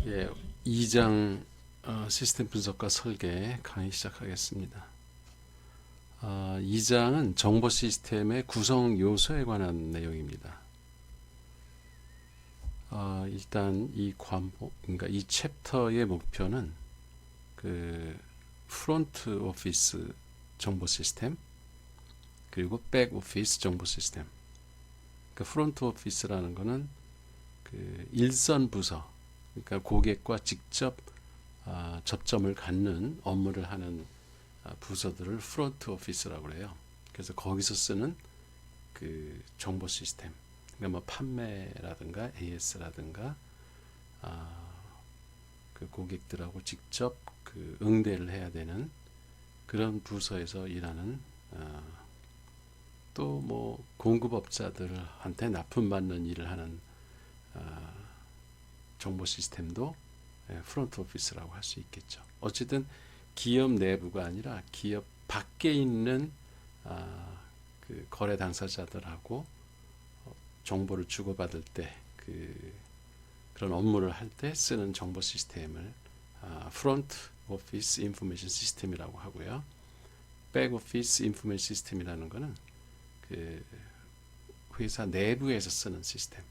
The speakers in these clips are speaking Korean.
예, 2장 시스템 분석과 설계 강의 시작하겠습니다. 2장은 정보 시스템의 구성 요소에 관한 내용입니다. 일단 이 과목, 그러니까 이 챕터의 목표는 그 프론트 오피스 정보 시스템 그리고 백 오피스 정보 시스템. 그러니까 프론트 오피스라는 거는 그 일선 부서, 그러니까 고객과 직접 접점을 갖는 업무를 하는 부서들을 프론트 오피스라고 해요. 그래서 거기서 쓰는 그 정보 시스템, 그러니까 뭐 판매라든가 AS라든가 그 고객들하고 직접 그 응대를 해야 되는 그런 부서에서 일하는 또 뭐 공급업자들한테 납품받는 일을 하는 정보 시스템도 프론트 오피스라고 할 수 있겠죠. 어쨌든 기업 내부가 아니라 기업 밖에 있는 그 거래 당사자들하고 정보를 주고받을 때 그런 업무를 할 때 쓰는 정보 시스템을 프론트 오피스 인포메이션 시스템이라고 하고요. 백 오피스 인포메이션 시스템이라는 거는 그 회사 내부에서 쓰는 시스템.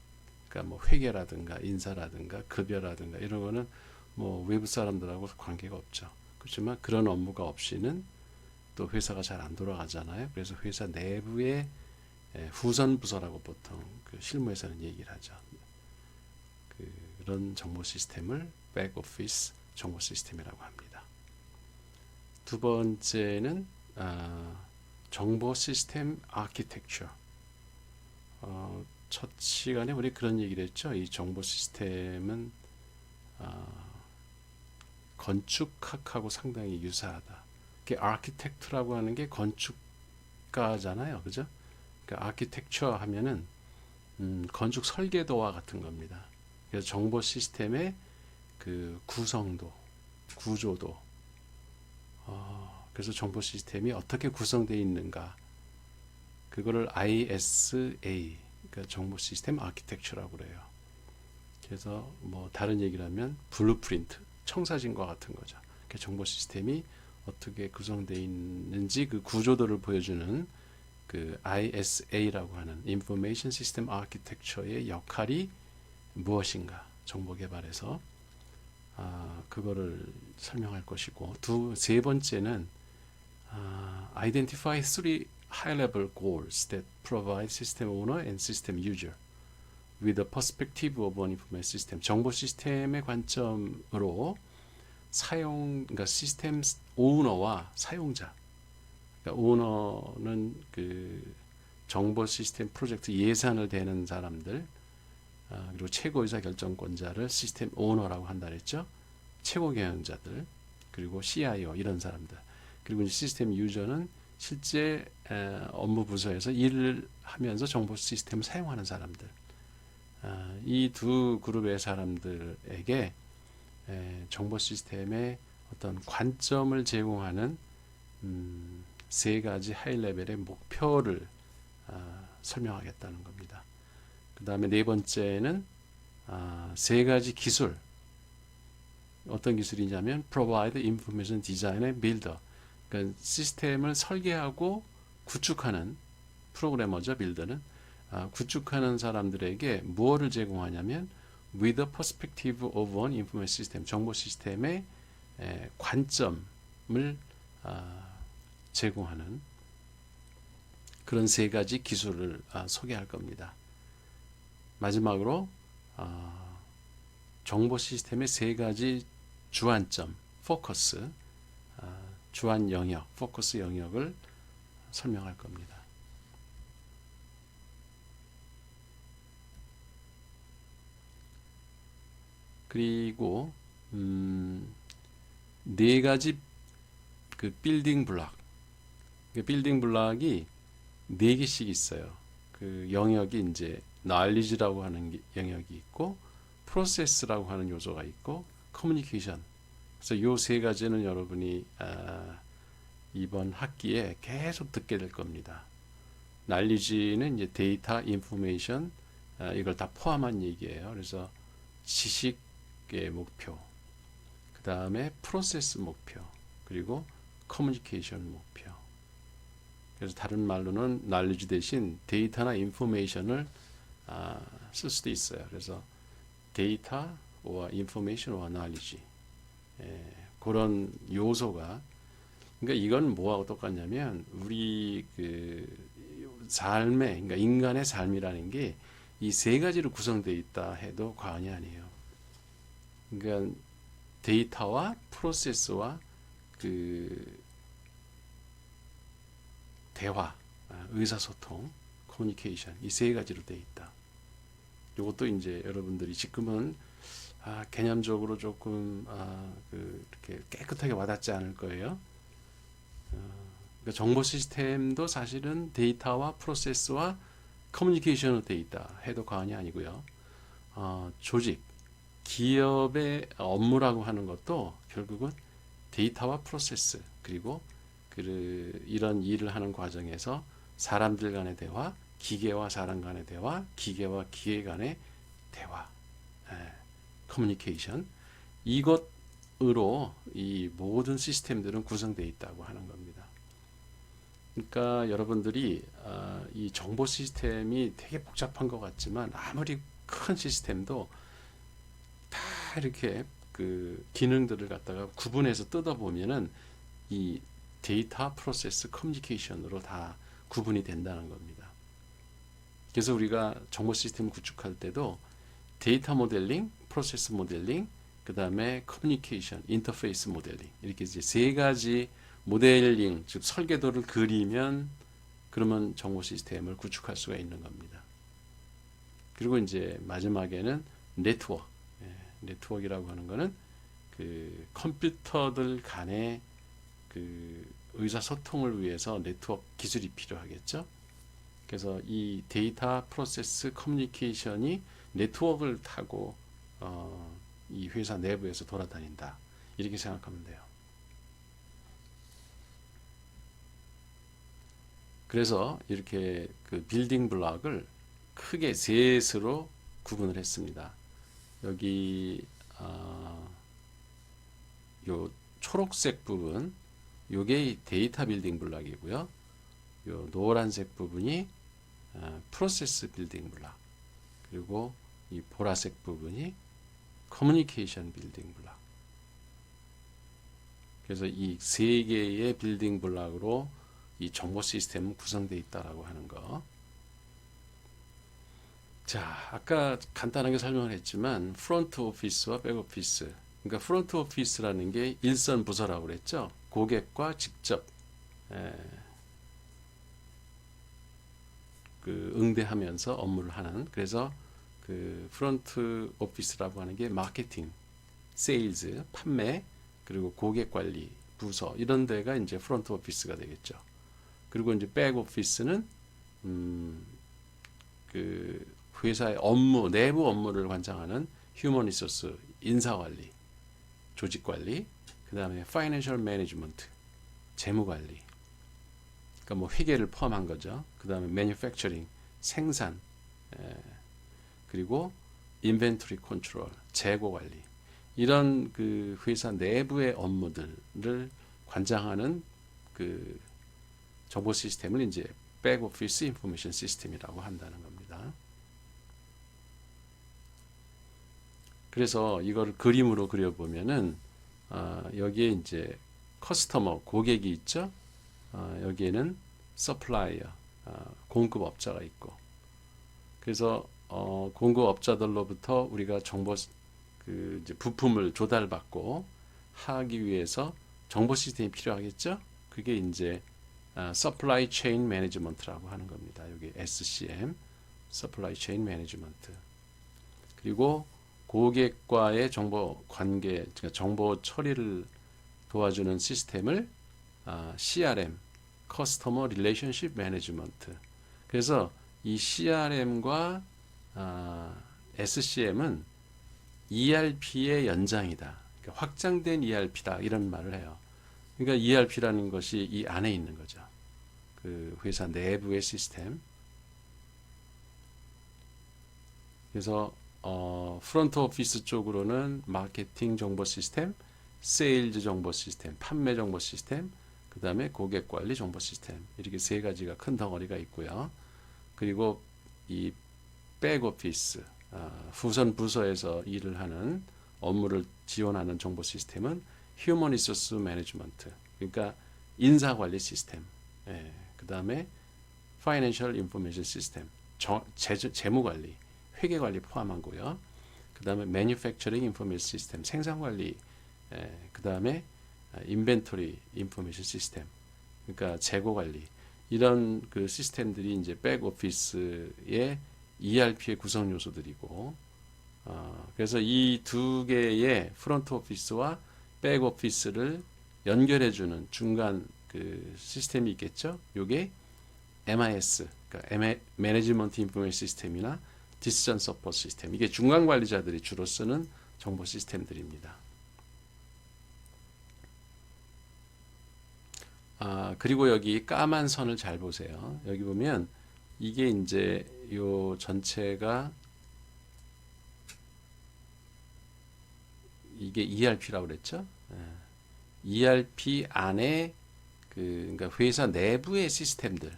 그러니까 뭐 회계라든가 인사라든가 급여라든가 이런 거는 뭐 외부 사람들하고 관계가 없죠. 그렇지만 그런 업무가 없이는 또 회사가 잘 안 돌아가잖아요. 그래서 회사 내부의 후선 부서라고 보통 그 실무에서는 얘기를 하죠. 그런 정보 시스템을 백오피스 정보 시스템이라고 합니다. 두 번째는 정보 시스템 아키텍처. 첫 시간에 우리 그런 얘기를 했죠. 이 정보 시스템은 건축학하고 상당히 유사하다. 아키텍트라고 하는 게 건축가잖아요, 그죠? 그러니까 아키텍처 하면은 건축 설계도와 같은 겁니다. 그래서 정보 시스템의 그 구성도, 구조도, 그래서 정보 시스템이 어떻게 구성되어 있는가, 그거를 ISA, 그러니까 정보 시스템 아키텍처라고 그래요. 그래서 뭐 다른 얘기를 하면 블루프린트, 청사진과 같은 거죠. 정보 시스템이 어떻게 구성되어 있는지 그 구조도를 보여주는 그 ISA라고 하는 Information System Architecture의 역할이 무엇인가, 정보 개발에서 그거를 설명할 것이고, 세 번째는 Identify three high-level goals that provide system owner and system user with the perspective of an information system. 정보 시스템의 관점으로 그러니까 시스템 오너와 사용자. 그러니까 오너는 그 정보 시스템 프로젝트 예산을 대는 사람들, 그리고 최고 의사 결정권자를 시스템 오너라고 한다 그랬죠. 최고 경영자들, 그리고 CIO 이런 사람들. 그리고 이제 시스템 유저는 실제 업무 부서에서 일을 하면서 정보 시스템을 사용하는 사람들. 이 두 그룹의 사람들에게 정보 시스템의 어떤 관점을 제공하는 세 가지 하이 레벨의 목표를 설명하겠다는 겁니다. 그 다음에 네 번째는 세 가지 기술. 어떤 기술이냐면 Provide Information Design and Builder. 그러니까 시스템을 설계하고 구축하는 프로그래머죠. 빌더는 구축하는 사람들에게 무엇을 제공하냐면 with the perspective of an information system, 정보 시스템의 관점을 제공하는 그런 세 가지 기술을 소개할 겁니다. 마지막으로 정보 시스템의 세 가지 주안점, 포커스, 주안 영역, 포커스 영역을 설명할 겁니다. 그리고 네 가지 그 빌딩 블락, 그 빌딩 블락이 네 개씩 있어요. 그 영역이 이제 knowledge라고 하는 영역이 있고, process라고 하는 요소가 있고, communication. 그래서 요 세 가지는 여러분이 이번 학기에 계속 듣게 될 겁니다. knowledge는 이제 데이터, 인포메이션 이걸 다 포함한 얘기예요. 그래서 지식, 네트워크의 목표, 그 다음에 프로세스 목표, 그리고 커뮤니케이션 목표. 그래서 다른 말로는 knowledge 대신 데이터나 인포메이션을 쓸 수도 있어요. 그래서 데이터 or information or knowledge, 그런 요소가, 그러니까 이건 뭐하고 똑같냐면 우리 그 삶의, 그러니까 인간의 삶이라는 게 이 세 가지로 구성되어 있다 해도 과언이 아니에요. 그러니까 데이터와 프로세스와 그 대화, 의사소통, 커뮤니케이션, 이 세 가지로 되어 있다. 이것도 이제 여러분들이 지금은 개념적으로 조금 이렇게 깨끗하게 와닿지 않을 거예요. 그러니까 정보 시스템도 사실은 데이터와 프로세스와 커뮤니케이션으로 되어 있다 해도 과언이 아니고요. 조직, 기업의 업무라고 하는 것도 결국은 데이터와 프로세스, 그리고 이런 일을 하는 과정에서 사람들 간의 대화, 기계와 사람 간의 대화, 기계와 기계 간의 대화, 커뮤니케이션, 이것으로 이 모든 시스템들은 구성되어 있다고 하는 겁니다. 그러니까 여러분들이 이 정보 시스템이 되게 복잡한 것 같지만 아무리 큰 시스템도 다 이렇게 그 기능들을 갖다가 구분해서 뜯어보면은 이 데이터, 프로세스, 커뮤니케이션으로 다 구분이 된다는 겁니다. 그래서 우리가 정보 시스템을 구축할 때도 데이터 모델링, 프로세스 모델링, 그 다음에 커뮤니케이션, 인터페이스 모델링, 이렇게 이제 세 가지 모델링, 즉 설계도를 그리면 그러면 정보 시스템을 구축할 수가 있는 겁니다. 그리고 이제 마지막에는 네트워크, 네트워크라고 하는 거는 그 컴퓨터들 간의 그 의사소통을 위해서 네트워크 기술이 필요하겠죠. 그래서 이 데이터, 프로세스, 커뮤니케이션이 네트워크를 타고 이 회사 내부에서 돌아다닌다, 이렇게 생각하면 돼요. 그래서 이렇게 그 빌딩 블록을 크게 셋으로 구분을 했습니다. 여기 요 초록색 부분, 요게 데이터 빌딩 블록이고요. 요 노란색 부분이 프로세스 빌딩 블록, 그리고 이 보라색 부분이 커뮤니케이션 빌딩 블록. 그래서 이 세 개의 빌딩 블록으로 이 정보 시스템은 구성되어 있다라고 하는 거. 자, 아까 간단하게 설명을 했지만 프론트 오피스와 백 오피스, 그러니까 프론트 오피스라는 게 일선 부서라고 그랬죠. 고객과 직접 그 응대하면서 업무를 하는, 그래서 그 프론트 오피스라고 하는 게 마케팅, 세일즈, 판매, 그리고 고객 관리 부서, 이런 데가 이제 프론트 오피스가 되겠죠. 그리고 이제 백 오피스는 그 회사의 업무, 내부 업무를 관장하는 휴먼 리소스, 인사 관리, 조직 관리, 그 다음에 파이낸셜 매니지먼트, 재무 관리, 그러니까 뭐 회계를 포함한 거죠. 그 다음에 매뉴팩처링, 생산, 그리고 인벤토리 컨트롤, 재고 관리, 이런 그 회사 내부의 업무들을 관장하는 그 정보 시스템을 이제 백오피스 인포메이션 시스템이라고 한다는 겁니다. 그래서 이거를 그림으로 그려보면은 여기에 이제 커스터머, 고객이 있죠. 여기에는 서플라이어, 공급업자가 있고, 그래서 공급업자들로부터 우리가 정보 그 이제 부품을 조달받고 하기 위해서 정보 시스템이 필요하겠죠. 그게 이제 서플라이 체인 매니지먼트라고 하는 겁니다. 여기 SCM, 서플라이 체인 매니지먼트. 그리고 고객과의 정보 관계, 그러니까 정보 처리를 도와주는 시스템을 CRM, 커스터머 릴레이션십 매니지먼트. 그래서 이 CRM과 SCM은 ERP의 연장이다, 그러니까 확장된 ERP다, 이런 말을 해요. 그러니까 ERP라는 것이 이 안에 있는 거죠. 그 회사 내부의 시스템. 그래서 프론트 오피스 쪽으로는 마케팅 정보 시스템, 세일즈 정보 시스템, 판매 정보 시스템, 그 다음에 고객 관리 정보 시스템, 이렇게 세 가지가 큰 덩어리가 있고요. 그리고 이 백오피스, 후선 부서에서 일을 하는 업무를 지원하는 정보 시스템은 휴먼 리소스 매니지먼트, 그러니까 인사 관리 시스템, 그 다음에 파이낸셜 인포메이션 시스템, 재무 관리, 회계 관리 포함하고요. 그 다음에 매뉴팩처링 인포메이션 시스템, 생산 관리, 그 다음에 인벤토리 인포메이션 시스템, 그러니까 재고 관리, 이런 그 시스템들이 이제 백오피스의 ERP의 구성 요소들이고, 그래서 이 두 개의 프론트 오피스와 백 오피스를 연결해주는 중간 그 시스템이 있겠죠. 요게 MIS, 그러니까 매니지먼트 인포메이션 시스템이나 디시전 서포트 시스템, 이게 중간 관리자들이 주로 쓰는 정보 시스템들입니다. 그리고 여기 까만 선을 잘 보세요. 여기 보면 이게 이제 요 전체가 이게 ERP라고 그랬죠. ERP 안에 그러니까 회사 내부의 시스템들,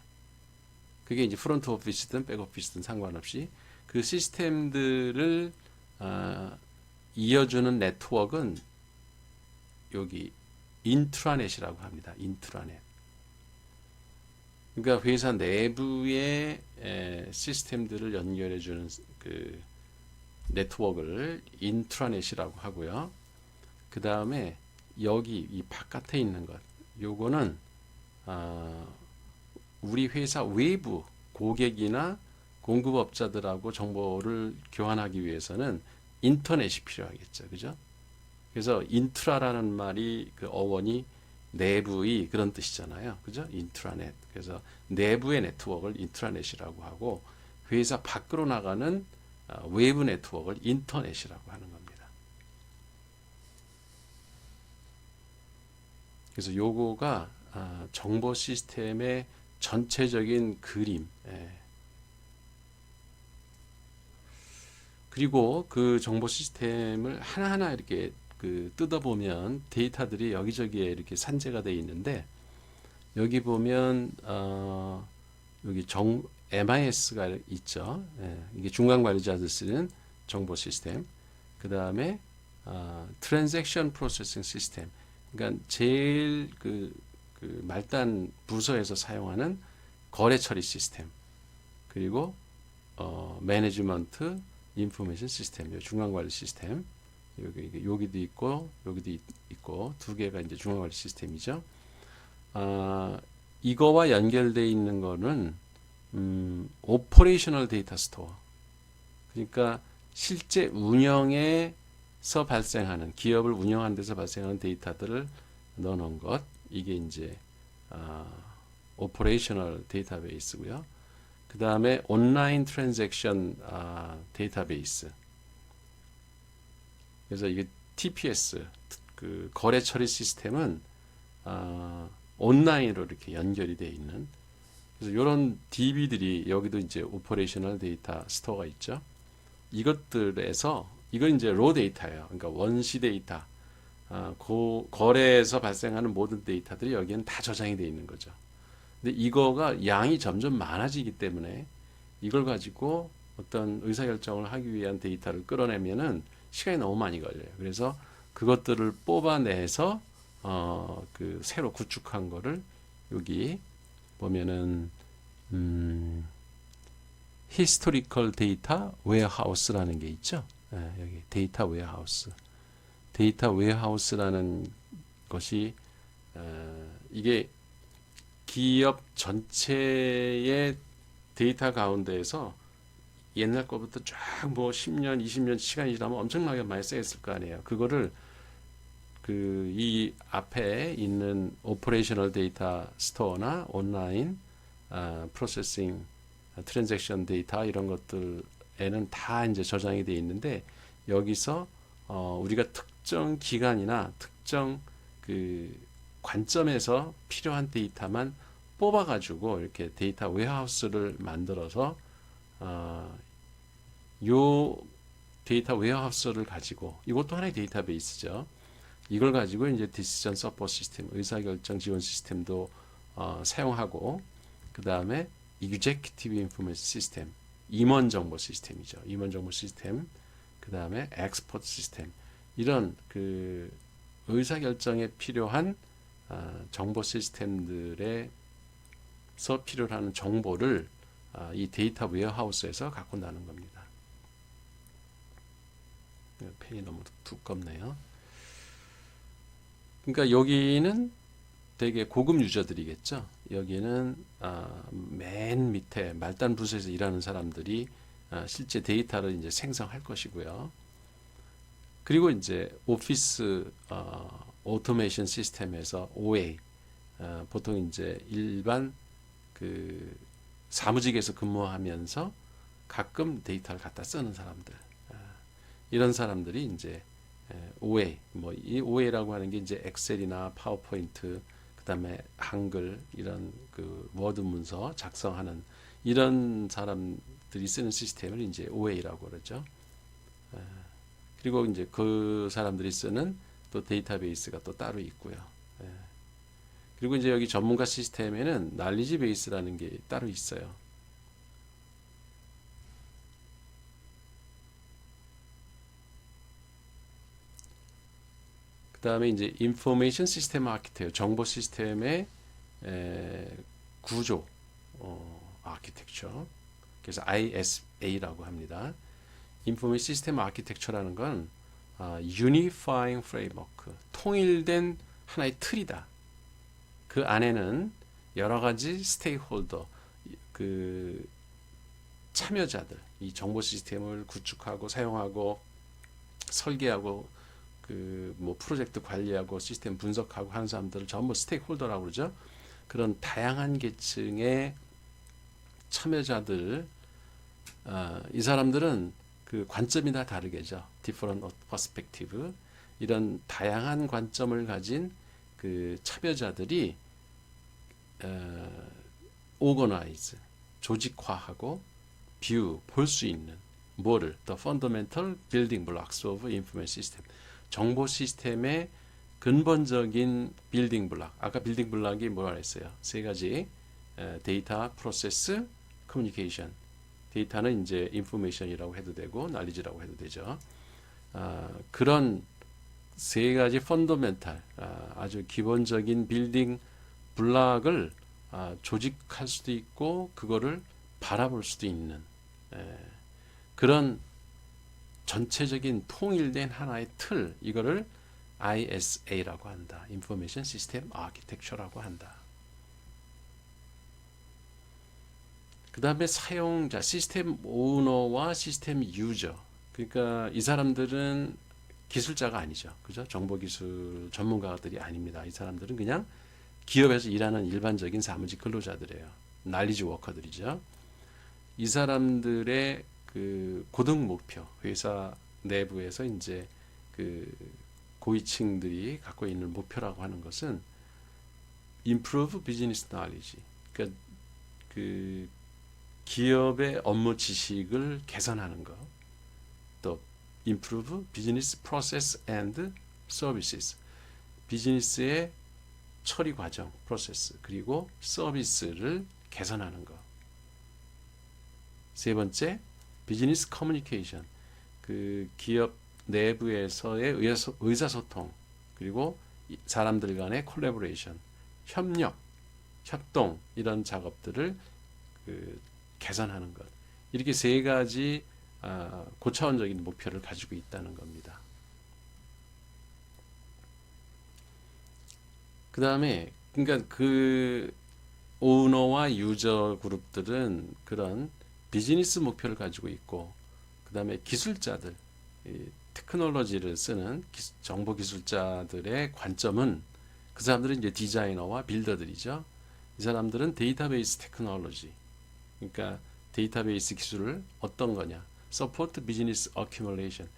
그게 이제 프론트 오피스든 백 오피스든 상관없이 그 시스템들을 이어주는 네트워크는 여기 인트라넷이라고 합니다. 인트라넷. 그러니까 회사 내부의 시스템들을 연결해주는 그 네트워크를 인트라넷이라고 하고요. 그 다음에 여기 이 바깥에 있는 것, 요거는 우리 회사 외부 고객이나 공급업자들하고 정보를 교환하기 위해서는 인터넷이 필요하겠죠, 그죠? 그래서 인트라라는 말이 그 어원이 내부의 그런 뜻이잖아요, 그죠? 인트라넷. 그래서 내부의 네트워크를 인트라넷이라고 하고 회사 밖으로 나가는 외부 네트워크를 인터넷이라고 하는 겁니다. 그래서 요거가 정보 시스템의 전체적인 그림. 그리고 그 정보 시스템을 하나하나 이렇게 그 뜯어보면 데이터들이 여기저기에 이렇게 산재가 되어 있는데, 여기 보면 여기 MIS가 있죠. 이게 중간 관리자들 쓰는 정보 시스템. 그 다음에 트랜잭션 프로세싱 시스템. 그러니까 제일 그 말단 부서에서 사용하는 거래 처리 시스템. 그리고 매니지먼트 인포메이션 시스템, 중간 관리 시스템. 여기도 있고 여기도 있고 두 개가 이제 중간 관리 시스템이죠. 이거와 연결되어 있는 거는 오퍼레이셔널 데이터 스토어. 그러니까 실제 운영에서 발생하는, 기업을 운영하는 데서 발생하는 데이터들을 넣어놓은 것. 이게 이제 오퍼레이셔널 데이터베이스고요. 그 다음에 온라인 트랜잭션 데이터베이스. 그래서 이게 TPS, 그 거래 처리 시스템은 온라인으로 이렇게 연결이 되어 있는. 그래서 이런 DB들이 여기도 이제 오퍼레이셔널 데이터 스토어가 있죠. 이것들에서 이건 이제 로 데이터예요. 그러니까 원시 데이터, 거래에서 발생하는 모든 데이터들이 여기에는 다 저장이 되어 있는 거죠. 근데 이거가 양이 점점 많아지기 때문에 이걸 가지고 어떤 의사결정을 하기 위한 데이터를 끌어내면은 시간이 너무 많이 걸려요. 그래서 그것들을 뽑아내서 그 새로 구축한 거를 여기 보면은 히스토리컬 데이터 웨어하우스라는 게 있죠. 여기 데이터 웨어하우스. 데이터 웨어하우스라는 것이 이게 기업 전체의 데이터 가운데에서 옛날 거부터 쫙 뭐 10년, 20년 시간이 지나면 엄청나게 많이 쌓였을 거 아니에요. 그거를 이 앞에 있는 오퍼레이셔널 데이터 스토어나 온라인 프로세싱 트랜잭션 데이터 이런 것들에는 다 이제 저장이 되어 있는데, 여기서 우리가 특정 기간이나 특정 그 관점에서 필요한 데이터만 뽑아가지고 이렇게 데이터 웨어하우스를 만들어서 요 데이터 웨어하우스를 가지고 이것도 하나의 데이터베이스죠. 이걸 가지고 이제 디시전 서포트 시스템, 의사결정 지원 시스템도 사용하고 그 다음에 executive information 시스템, 임원 정보 시스템이죠. 임원 정보 시스템, 그 다음에 엑스포트 시스템 이런 그 의사결정에 필요한 정보 시스템들에서 필요로 하는 정보를 이 데이터 웨어하우스에서 갖고 나는 겁니다. 펜이 너무 두껍네요. 그러니까 여기는 되게 고급 유저들이겠죠. 여기는 맨 밑에 말단 부서에서 일하는 사람들이 실제 데이터를 이제 생성할 것이고요. 그리고 이제 오피스 오토메이션 시스템에서 OA 보통 이제 일반 그 사무직에서 근무하면서 가끔 데이터를 갖다 쓰는 사람들 이런 사람들이 이제 OA 뭐 이 OA라고 하는 게 이제 엑셀이나 파워포인트 그다음에 한글 이런 그 워드 문서 작성하는 이런 사람들이 쓰는 시스템을 이제 OA라고 그러죠. 그리고 이제 그 사람들이 쓰는 또 데이터베이스가 또 따로 있고요. 그리고 이제 여기 전문가 시스템에는 날리지 베이스라는 게 따로 있어요. 그 다음에 이제 인포메이션 시스템 아키텍처, 정보 시스템의 구조 아키텍처. 그래서 ISA라고 합니다. 인포메이션 시스템 아키텍처라는 건 Unifying Framework, 통일된 하나의 틀이다. 그 안에는 여러 가지 스테이크홀더, 그 참여자들, 이 정보 시스템을 구축하고 사용하고 설계하고 그 뭐 프로젝트 관리하고 시스템 분석하고 하는 사람들을 전부 스테이크홀더라고 그러죠. 그런 다양한 계층의 참여자들, 이 사람들은 그 관점이 다 다르겠죠. different perspective. 이런 다양한 관점을 가진 그 참여자들이 organize, 조직화하고 view, 볼 수 있는 뭐를 the fundamental building blocks of information system. 정보 시스템의 근본적인 빌딩 블락. 아까 빌딩 블락이 뭐라 했어요? 세 가지. 데이터, 프로세스, 커뮤니케이션. 데이터는 이제 인포메이션이라고 해도 되고 날리지라고 해도 되죠. 그런 세 가지 펀더멘탈, 아주 기본적인 빌딩 블락을 조직할 수도 있고 그거를 바라볼 수도 있는 그런 전체적인 통일된 하나의 틀, 이거를 ISA라고 한다. Information System Architecture라고 한다. 그 다음에 사용자, 시스템 오너와 시스템 유저. 그러니까 이 사람들은 기술자가 아니죠. 그죠? 정보기술 전문가들이 아닙니다. 이 사람들은 그냥 기업에서 일하는 일반적인 사무직 근로자들이에요. 날리지 워커들이죠. 이 사람들의 그 고등 목표, 회사 내부에서 이제 그 고위층들이 갖고 있는 목표라고 하는 것은 improve business knowledge. 그러니까 그 기업의 업무 지식을 개선하는 것. 또 improve business process and services. 비즈니스의 처리 과정, 프로세스, 그리고 서비스를 개선하는 것. 세 번째, 비즈니스 커뮤니케이션. 그 기업 내부에서의 의사소통, 그리고 사람들 간의 콜라보레이션, 협력, 협동 이런 작업들을 그 개선하는 것. 이렇게 세 가지 고차원적인 목표를 가지고 있다는 겁니다. 그 다음에 그러니까 그 오너와 유저 그룹들은 그런 비즈니스 목표를 가지고 있고, 그 다음에 기술자들, 테크놀로지를 쓰는 정보 기술자들의 관점은 그 사람들은 이제 디자이너와 빌더들이죠. 이 사람들은 데이터베이스 테크놀로지, 그러니까 데이터베이스 기술을 어떤 거냐, 서포트 비즈니스 어큐뮬레이션,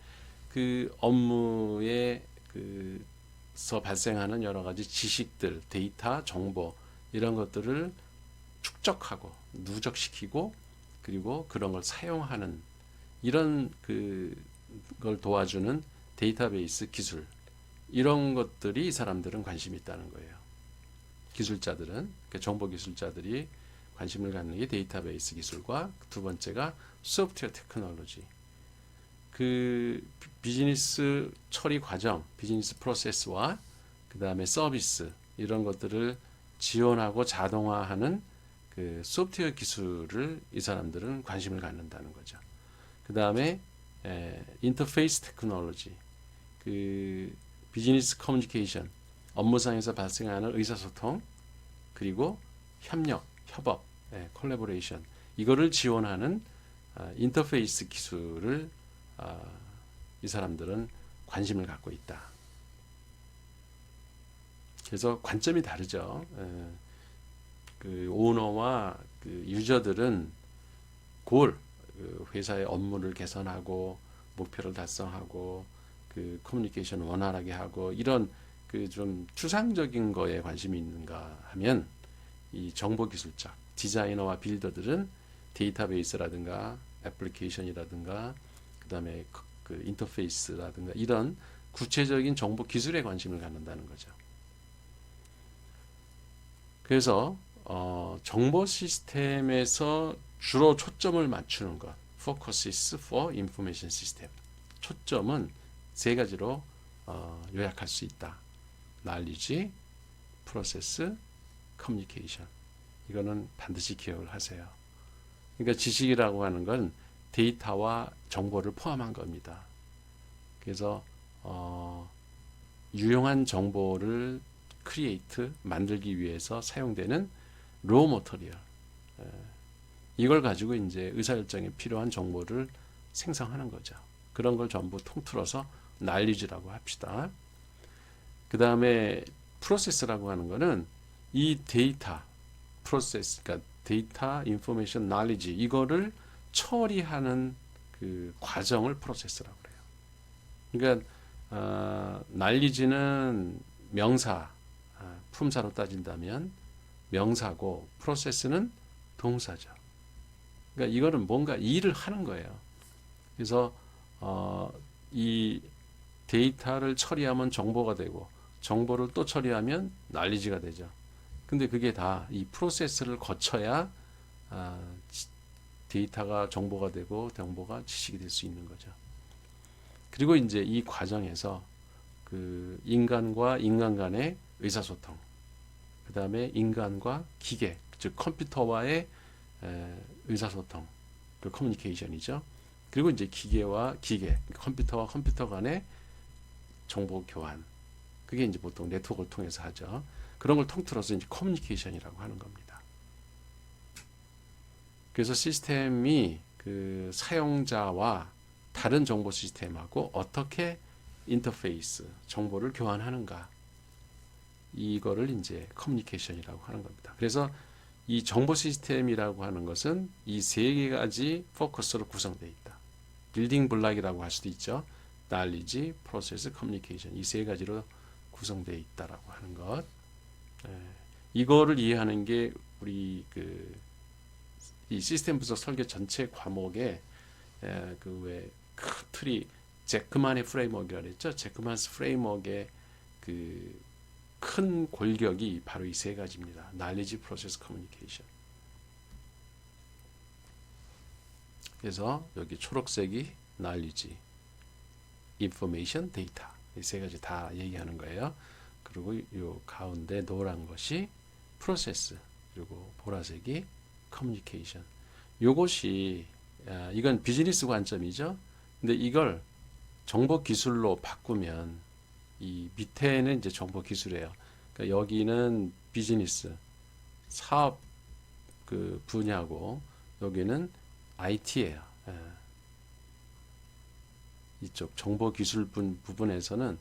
그 업무에 그서 발생하는 여러 가지 지식들, 데이터, 정보 이런 것들을 축적하고 누적시키고 그리고 그런 걸 사용하는 이런 그 걸 도와주는 데이터베이스 기술, 이런 것들이 이 사람들은 관심이 있다는 거예요. 기술자들은, 그러니까 정보 기술자들이 관심을 갖는 게 데이터베이스 기술과, 두 번째가 소프트웨어 테크놀로지. 그 비즈니스 처리 과정, 비즈니스 프로세스와 그 다음에 서비스, 이런 것들을 지원하고 자동화하는 그 소프트웨어 기술을 이 사람들은 관심을 갖는다는 거죠. 그 다음에 인터페이스 테크놀로지, 그 비즈니스 커뮤니케이션, 업무상에서 발생하는 의사소통, 그리고 협력, 협업, 콜라보레이션, 이거를 지원하는 인터페이스 기술을 이 사람들은 관심을 갖고 있다. 그래서 관점이 다르죠. 그 오너와 그 유저들은 그 회사의 업무를 개선하고 목표를 달성하고 그 커뮤니케이션 원활하게 하고, 이런 그 좀 추상적인 거에 관심이 있는가 하면, 이 정보 기술자, 디자이너와 빌더들은 데이터베이스라든가 애플리케이션이라든가 그다음에 그 인터페이스라든가 이런 구체적인 정보 기술에 관심을 갖는다는 거죠. 그래서 정보 시스템에서 주로 초점을 맞추는 것, Focus is for Information System. 초점은 세 가지로 요약할 수 있다. Knowledge, Process, Communication. 이거는 반드시 기억을 하세요. 그러니까 지식이라고 하는 건 데이터와 정보를 포함한 겁니다. 그래서 유용한 정보를 크리에이트, 만들기 위해서 사용되는 로우 머터리얼, 이걸 가지고 이제 의사결정에 필요한 정보를 생성하는 거죠. 그런 걸 전부 통틀어서 knowledge라고 합시다. 그 다음에 프로세스라고 하는 거는 이 데이터, 프로세스, 그러니까 데이터, 인포메이션, knowledge, 이거를 처리하는 그 과정을 프로세스라고 그래요. 그러니까 knowledge는 명사, 품사로 따진다면 명사고, 프로세스는 동사죠. 그러니까 이거는 뭔가 일을 하는 거예요. 그래서 이 데이터를 처리하면 정보가 되고, 정보를 또 처리하면 knowledge가 되죠. 근데 그게 다 이 프로세스를 거쳐야 데이터가 정보가 되고, 정보가 지식이 될 수 있는 거죠. 그리고 이제 이 과정에서 그 인간과 인간 간의 의사소통, 그 다음에 인간과 기계, 즉 컴퓨터와의 의사소통, 그 커뮤니케이션이죠. 그리고 이제 기계와 기계, 컴퓨터와 컴퓨터 간의 정보 교환, 그게 이제 보통 네트워크를 통해서 하죠. 그런 걸 통틀어서 이제 커뮤니케이션이라고 하는 겁니다. 그래서 시스템이 그 사용자와 다른 정보 시스템하고 어떻게 인터페이스, 정보를 교환하는가, 이거를 이제 커뮤니케이션이라고 하는 겁니다. 그래서 이 정보 시스템이라고 하는 것은 이 세 가지 포커스로 구성되어 있다. 빌딩 블락이라고 할 수도 있죠. knowledge, process, communication, 이 세 가지로 구성되어 있다라고 하는 것. 이거를 이해하는 게 우리 이 시스템 분석 설계 전체 과목에 그 왜 큰 틀이 제크만의 프레임워크라고 했죠. 제크만스 프레임워크의 그 큰 골격이 바로 이 세 가지입니다. knowledge, process, communication. 그래서 여기 초록색이 knowledge, information, data, 이 세 가지 다 얘기하는 거예요. 그리고 요 가운데 노란 것이 process, 그리고 보라색이 communication. 요것이 이건 비즈니스 관점이죠. 근데 이걸 정보 기술로 바꾸면 이 밑에는 이제 정보 기술이에요. 그러니까 여기는 비즈니스, 사업 그 분야고, 여기는 IT예요. 이쪽 정보 기술 부분에서는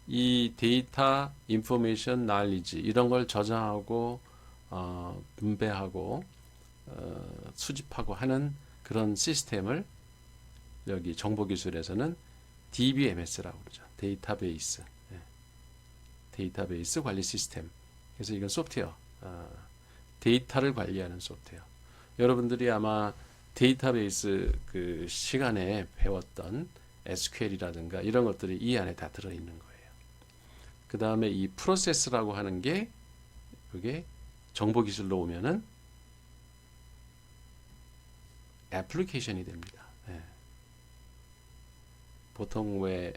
이 데이터, 인포메이션, knowledge 이런 걸 저장하고 분배하고 수집하고 하는 그런 시스템을 여기 정보 기술에서는 DBMS라고 그러죠. 데이터베이스. 데이터베이스 관리 시스템. 그래서 이건 소프트웨어. 데이터를 관리하는 소프트웨어. 여러분들이 아마 데이터베이스 그 시간에 배웠던 SQL이라든가 이런 것들이 이 안에 다 들어있는 거예요. 그 다음에 이 프로세스라고 하는 게 그게 정보기술로 오면은 애플리케이션이 됩니다. 예. 보통 왜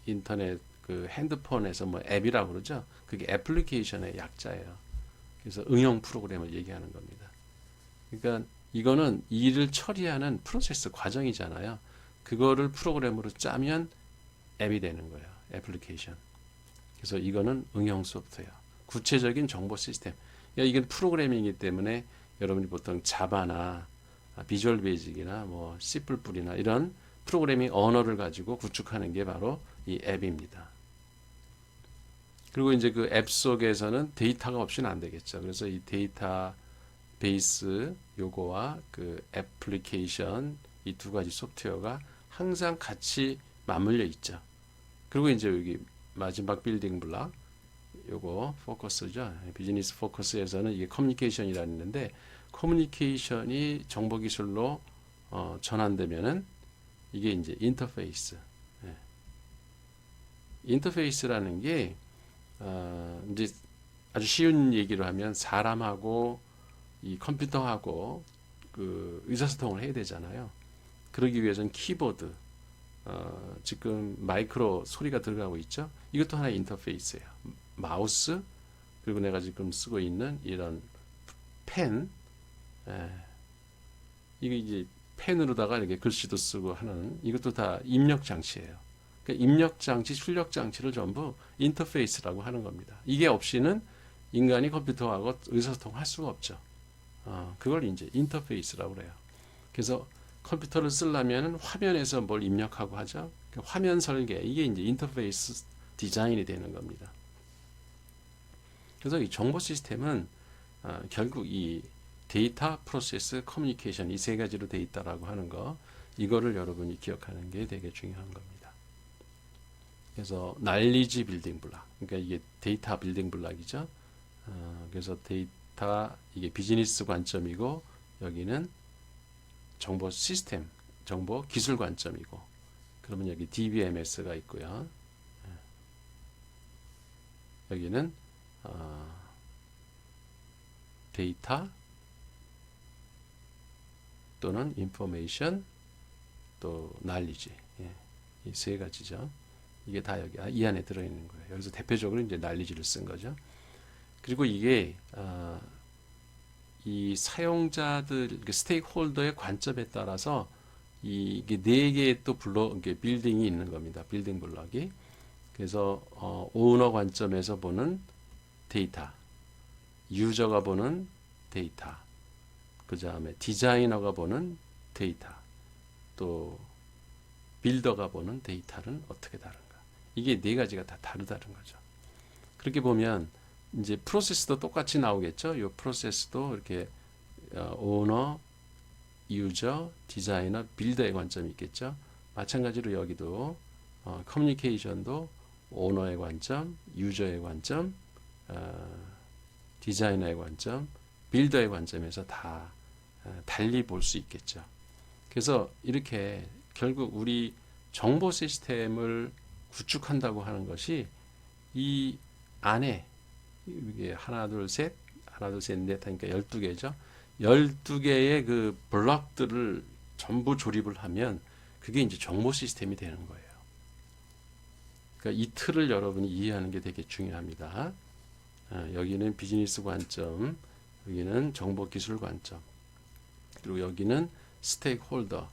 인터넷 그 핸드폰에서 뭐 앱이라고 그러죠. 그게 애플리케이션의 약자예요. 그래서 응용 프로그램을 얘기하는 겁니다. 그러니까 이거는 일을 처리하는 프로세스 과정이잖아요. 그거를 프로그램으로 짜면 앱이 되는 거예요. 애플리케이션. 그래서 이거는 응용 소프트웨어. 구체적인 정보 시스템. 그러니까 이건 프로그래밍이기 때문에 여러분이 보통 자바나 비주얼 베이직이나 뭐 C++이나 이런 프로그래밍 언어를 가지고 구축하는 게 바로 이 앱입니다. 그리고 이제 그 앱 속에서는 데이터가 없이는 안 되겠죠. 그래서 이 데이터 베이스 요거와 그 애플리케이션 이 두 가지 소프트웨어가 항상 같이 맞물려 있죠. 그리고 이제 여기 마지막 빌딩 블락 요거 포커스죠. 비즈니스 포커스에서는 이게 커뮤니케이션이라는 있는데 커뮤니케이션이 정보 기술로 전환되면은 이게 이제 인터페이스. 예. 인터페이스라는 게 이제 아주 쉬운 얘기로 하면 사람하고 이 컴퓨터하고 그 의사소통을 해야 되잖아요. 그러기 위해서는 키보드, 지금 마이크로 소리가 들어가고 있죠. 이것도 하나의 인터페이스예요. 마우스, 그리고 내가 지금 쓰고 있는 이런 펜, 이게 이제 펜으로다가 이렇게 글씨도 쓰고 하는 이것도 다 입력 장치예요. 그러니까 입력 장치, 출력 장치를 전부 인터페이스라고 하는 겁니다. 이게 없이는 인간이 컴퓨터하고 의사소통할 수가 없죠. 그걸 이제 인터페이스라고 그래요. 그래서 컴퓨터를 쓰려면 화면에서 뭘 입력하고 하죠. 그러니까 화면 설계, 이게 이제 인터페이스 디자인이 되는 겁니다. 그래서 이 정보 시스템은 결국 이 데이터, 프로세스, 커뮤니케이션 이 세 가지로 돼 있다라고 하는 거, 이거를 여러분이 기억하는 게 되게 중요한 겁니다. 그래서 날리지 빌딩 블락, 그러니까 이게 데이터 빌딩 블락이죠. 그래서 데이터 이게 비즈니스 관점이고 여기는 정보 시스템, 정보 기술 관점이고, 그러면 여기 DBMS가 있고요. 여기는 데이터 또는 인포메이션 또 날리지, 이 세 가지죠. 이게 다 여기 이 안에 들어있는 거예요. 여기서 대표적으로 이제 날리지를 쓴 거죠. 그리고 이게 이 사용자들 스테이크홀더의 관점에 따라서 이게 네 개의 또 빌딩이 있는 겁니다. 빌딩 블럭이. 그래서 오너 관점에서 보는 데이터, 유저가 보는 데이터, 그 다음에 디자이너가 보는 데이터, 또 빌더가 보는 데이터는 어떻게 다른가? 이게 네 가지가 다 다르다는 거죠. 그렇게 보면 이제 프로세스도 똑같이 나오겠죠. 이 프로세스도 이렇게 오너, 유저, 디자이너, 빌더의 관점이 있겠죠. 마찬가지로 여기도 커뮤니케이션도 오너의 관점, 유저의 관점, 디자이너의 관점, 빌더의 관점에서 다 달리 볼 수 있겠죠. 그래서 이렇게 결국 우리 정보 시스템을 구축한다고 하는 것이 이 안에 이게 하나 둘 셋 넷 하니까 12개죠. 12개의 그 블럭들을 전부 조립을 하면 그게 이제 정보 시스템이 되는 거예요. 그러니까 이 틀을 여러분이 이해하는 게 되게 중요합니다. 여기는 비즈니스 관점, 여기는 정보 기술 관점, 그리고 여기는 스테이크홀더,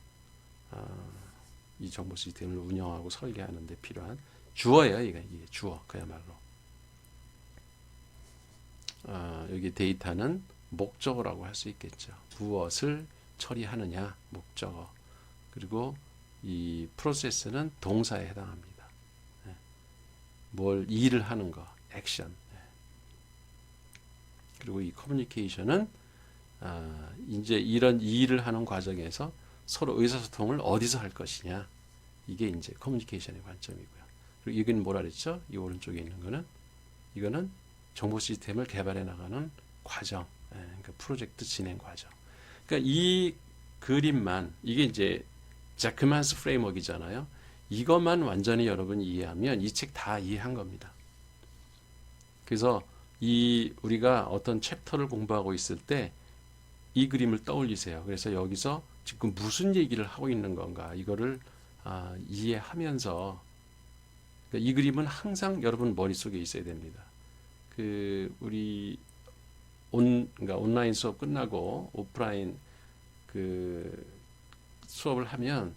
이 정보 시스템을 운영하고 설계하는 데 필요한 주어예요. 이게 주어, 그야말로. 여기 데이터는 목적어라고 할 수 있겠죠. 무엇을 처리하느냐, 목적어. 그리고 이 프로세스는 동사에 해당합니다. 뭘 일을 하는 거, 액션. 그리고 이 커뮤니케이션은 이제 이런 일을 하는 과정에서 서로 의사소통을 어디서 할 것이냐. 이게 이제 커뮤니케이션의 관점이고요. 그리고 이건 뭐라 그랬죠? 이 오른쪽에 있는 거는 이거는 정보 시스템을 개발해 나가는 과정, 그러니까 프로젝트 진행 과정. 그러니까 이 그림만 이게 이제 자크만스 프레임워크이잖아요. 이것만 완전히 여러분이 이해하면 이 책 다 이해한 겁니다. 그래서 우리가 어떤 챕터를 공부하고 있을 때 이 그림을 떠올리세요. 그래서 여기서 지금 무슨 얘기를 하고 있는 건가 이거를 이해하면서, 그러니까 이 그림은 항상 여러분 머릿속에 있어야 됩니다. 우리 그러니까 온라인 수업 끝나고 오프라인 수업을 하면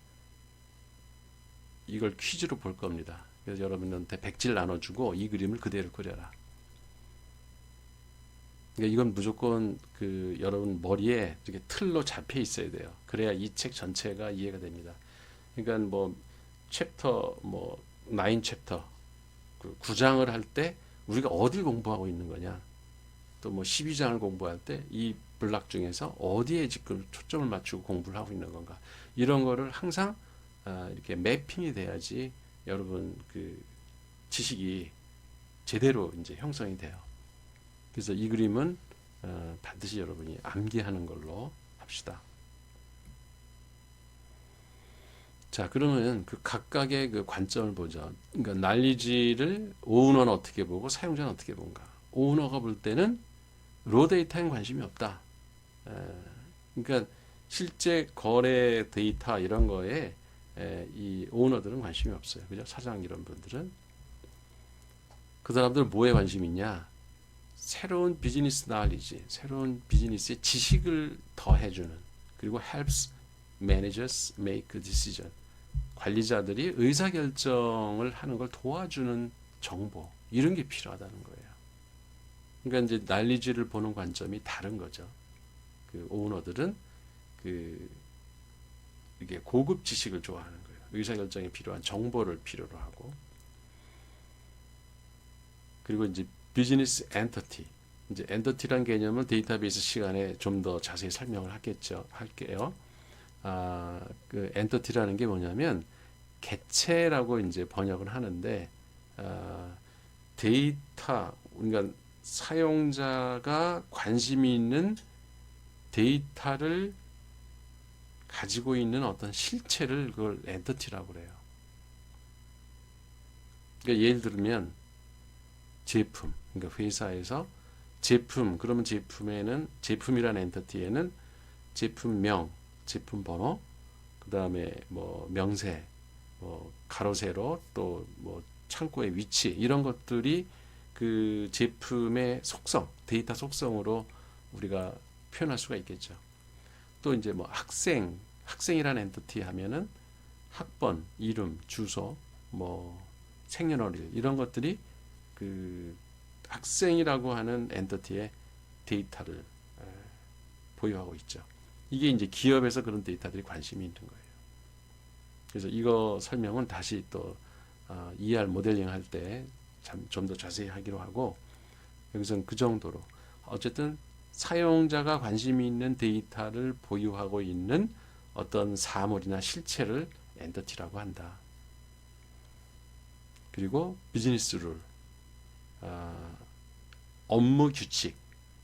이걸 퀴즈로 볼 겁니다. 그래서 여러분한테 백지를 나눠주고 이 그림을 그대로 그려라. 그러니까 이건 무조건 여러분 머리에 이렇게 틀로 잡혀 있어야 돼요. 그래야 이 책 전체가 이해가 됩니다. 그러니까 챕터 9 챕터 9장을 할 때 우리가 어딜 공부하고 있는 거냐, 또 12장을 공부할 때 이 블락 중에서 어디에 지금 초점을 맞추고 공부를 하고 있는 건가, 이런 거를 항상 이렇게 매핑이 돼야지 여러분 지식이 제대로 이제 형성이 돼요. 그래서 이 그림은 반드시 여러분이 암기하는 걸로 합시다. 자, 그러면 각각의 관점을 보죠. 그러니까 난리지를 오너는 어떻게 보고 사용자는 어떻게 본가. 오너가 볼 때는 로 데이터엔 관심이 없다. 그러니까 실제 거래 데이터 이런 거에 이 오너들은 관심이 없어요. 그죠? 사장 이런 분들은. 그 사람들 뭐에 관심이 있냐? 새로운 비즈니스 날리지, 새로운 비즈니스의 지식을 더해주는, 그리고 helps managers make decision, 관리자들이 의사결정을 하는 걸 도와주는 정보, 이런 게 필요하다는 거예요. 그러니까 이제 날리지를 보는 관점이 다른 거죠. 오너들은 이게 고급 지식을 좋아하는 거예요. 의사결정에 필요한 정보를 필요로 하고. 그리고 이제 비즈니스 엔터티. 이제 엔터티란 개념은 데이터베이스 시간에 좀 더 자세히 설명을 할게요. 엔터티라는 게 뭐냐면 객체라고 이제 번역을 하는데, 데이터, 그러니까 사용자가 관심이 있는 데이터를 가지고 있는 어떤 실체를 그걸 엔터티라고 그래요. 그러니까 예를 들면 제품, 그러니까 회사에서 제품, 그러면 제품이라는 엔터티에는 제품명, 제품 번호, 그 다음에 명세, 가로 세로, 또 창고의 위치, 이런 것들이 그 제품의 속성, 데이터 속성으로 우리가 표현할 수가 있겠죠. 또 이제 학생이라는 엔티티 하면은 학번, 이름, 주소, 생년월일, 이런 것들이 학생이라고 하는 엔티티의 데이터를 보유하고 있죠. 이게 이제 기업에서 그런 데이터들이 관심이 있는 거예요. 그래서 이거 설명은 다시 또 ER 모델링 할 때 좀 더 자세히 하기로 하고, 여기서는 그 정도로 어쨌든 사용자가 관심이 있는 데이터를 보유하고 있는 어떤 사물이나 실체를 엔티티라고 한다. 그리고 비즈니스 룰, 업무 규칙,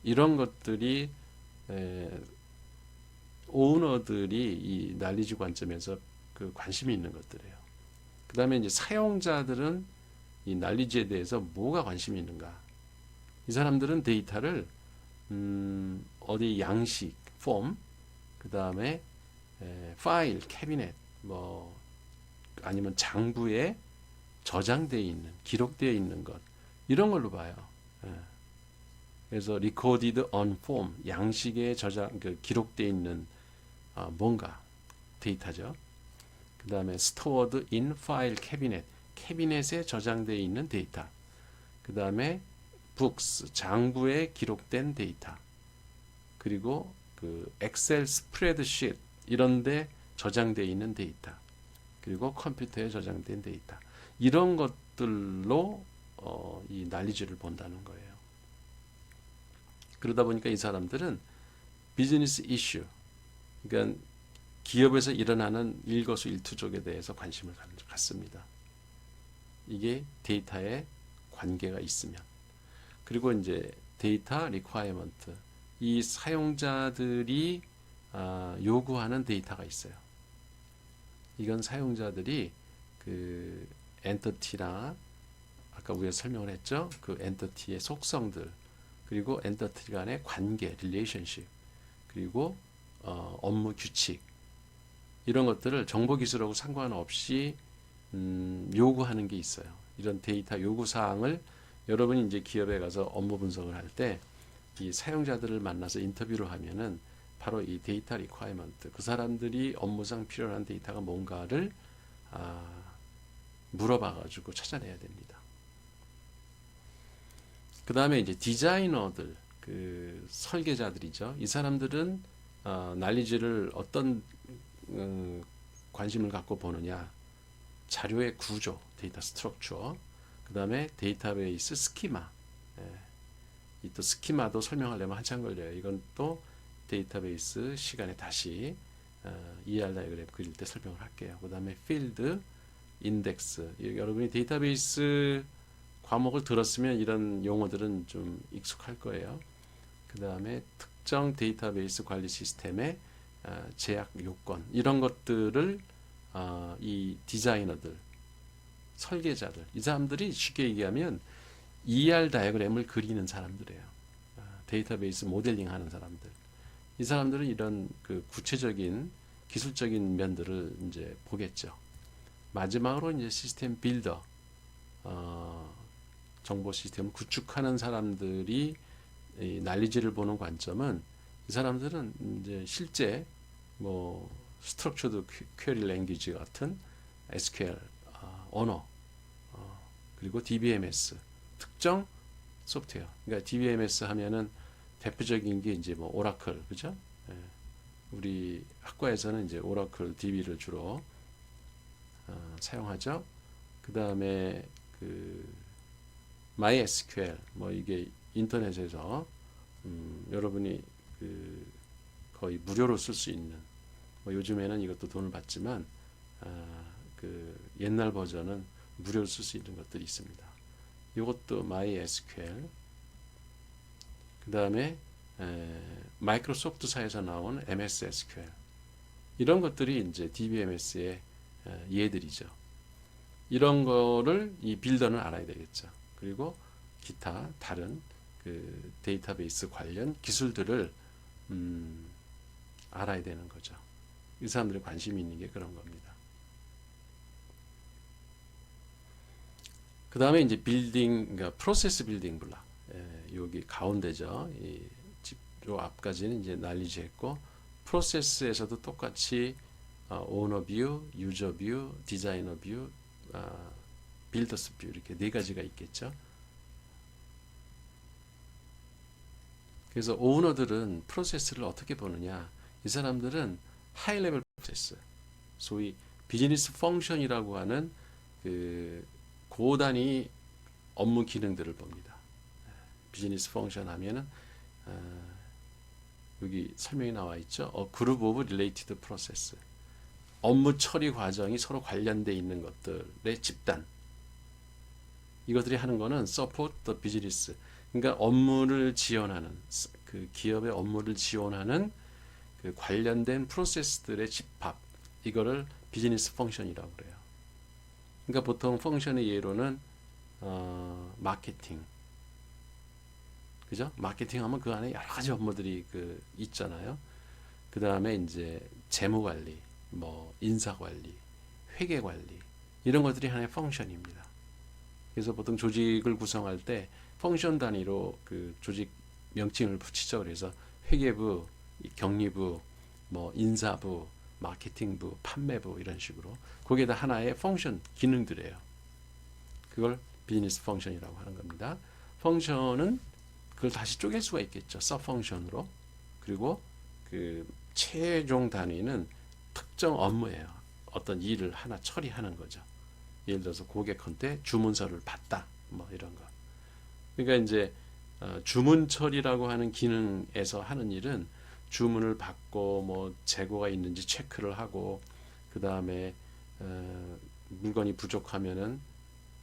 이런 것들이 오너들이 이 날리지 관점에서 관심이 있는 것들이에요. 그 다음에 이제 사용자들은 이 날리지에 대해서 뭐가 관심이 있는가. 이 사람들은 데이터를 어디 양식, 폼, 그 다음에 파일, 캐비넷, 아니면 장부에 저장되어 있는, 기록되어 있는 것, 이런 걸로 봐요. 그래서 recorded on form, 양식에 기록되어 있는 뭔가 데이터죠. 그 다음에 stored in file cabinet, 캐비넷에 저장되어 있는 데이터. 그 다음에 books, 장부에 기록된 데이터. 그리고 엑셀 스프레드시트, 이런데 저장되어 있는 데이터. 그리고 컴퓨터에 저장된 데이터. 이런 것들로 이 난리지를 본다는 거예요. 그러다 보니까 이 사람들은 비즈니스 이슈, 그러니까 기업에서 일어나는 일거수일투족에 대해서 관심을 갖습니다. 이게 데이터에 관계가 있으면. 그리고 이제 데이터 리ኳ이어먼트, 이 사용자들이 요구하는 데이터가 있어요. 이건 사용자들이 그 엔터티나 아까 우리가 설명을 했죠. 그 엔터티의 속성들, 그리고 엔터티 간의 관계, 릴레이션십, 그리고 업무 규칙, 이런 것들을 정보기술하고 상관없이 요구하는 게 있어요. 이런 데이터 요구 사항을 여러분이 이제 기업에 가서 업무 분석을 할 때 이 사용자들을 만나서 인터뷰를 하면은 바로 이 데이터 리ኳ이먼트, 그 사람들이 업무상 필요한 데이터가 뭔가를 물어봐가지고 찾아내야 됩니다. 그 다음에 이제 디자이너들, 그 설계자들이죠. 이 사람들은 난리지를 어떤 관심을 갖고 보느냐, 자료의 구조, 데이터 스트럭처, 그 다음에 데이터베이스 스키마, 이 또 스키마도 설명하려면 한참 걸려요. 이건 또 데이터베이스 시간에 다시 ER 다이어그램 그릴 때 설명을 할게요. 그 다음에 필드, 인덱스, 여러분이 데이터베이스 과목을 들었으면 이런 용어들은 좀 익숙할 거예요. 그 다음에 특정 데이터베이스 관리 시스템의 제약 요건, 이런 것들을 이 디자이너들, 설계자들, 이 사람들이 쉽게 얘기하면 ER 다이어그램을 그리는 사람들이에요. 데이터베이스 모델링 하는 사람들. 이 사람들은 이런 그 구체적인 기술적인 면들을 이제 보겠죠. 마지막으로 이제 시스템 빌더, 정보 시스템을 구축하는 사람들이 이 난리지를 보는 관점은, 이 사람들은 이제 실제 뭐 스트럭처드 퀘리 랭귀지 같은 SQL 언어, 그리고 DBMS 특정 소프트웨어. 그러니까 DBMS 하면은 대표적인 게 이제 뭐 오라클, 그죠? 예. 우리 학과에서는 이제 오라클 DB를 주로 사용하죠. 그 다음에 그 MySQL, 뭐 이게 인터넷에서 여러분이 그 거의 무료로 쓸 수 있는, 뭐 요즘에는 이것도 돈을 받지만 그 옛날 버전은 무료로 쓸 수 있는 것들이 있습니다. 이것도 MySQL. 그 다음에 마이크로소프트사에서 나온 MS SQL, 이런 것들이 이제 DBMS의 예들이죠. 이런 거를 이 빌더는 알아야 되겠죠. 그리고 기타 다른 그 데이터베이스 관련 기술들을 알아야 되는 거죠. 이 사람들이 관심이 있는 게 그런 겁니다. 그 다음에 이제 빌딩, 그러니까 프로세스 빌딩 블락, 여기 가운데죠. 이 요 앞까지는 이제 난리지 했고, 프로세스에서도 똑같이 오너 뷰, 유저 뷰, 디자이너 뷰, 빌더스 뷰, 이렇게 네 가지가 있겠죠. 그래서 오너들은 프로세스를 어떻게 보느냐, 이 사람들은 하이 레벨 프로세스, 소위 비즈니스 펑션이라고 하는 그 고단위 업무 기능들을 봅니다. 비즈니스 펑션 하면은 여기 설명이 나와 있죠. 그룹 오브 릴레이티드 프로세스, 업무 처리 과정이 서로 관련돼 있는 것들의 집단, 이것들이 하는 거는 support the business, 그러니까 업무를 지원하는, 그 기업의 업무를 지원하는 그 관련된 프로세스들의 집합, 이거를 비즈니스 펑션이라고 그래요. 그러니까 보통 펑션의 예로는 마케팅, 그죠? 마케팅 하면 그 안에 여러 가지 업무들이 그 있잖아요. 그 다음에 이제 재무 관리, 뭐 인사 관리, 회계 관리, 이런 것들이 하나의 펑션입니다. 그래서 보통 조직을 구성할 때 펑션 단위로 그 조직 명칭을 붙이죠. 그래서 회계부, 격리부, 뭐 인사부, 마케팅부, 판매부, 이런 식으로. 그게 다 하나의 펑션 기능들이에요. 그걸 비즈니스 펑션이라고 하는 겁니다. 펑션은 그걸 다시 쪼갤 수가 있겠죠. 서브 펑션으로. 그리고 그 최종 단위는 특정 업무예요. 어떤 일을 하나 처리하는 거죠. 예를 들어서 고객한테 주문서를 받다, 뭐 이런 거. 그러니까 이제 주문 처리라고 하는 기능에서 하는 일은 주문을 받고 뭐 재고가 있는지 체크를 하고, 그 다음에 물건이 부족하면은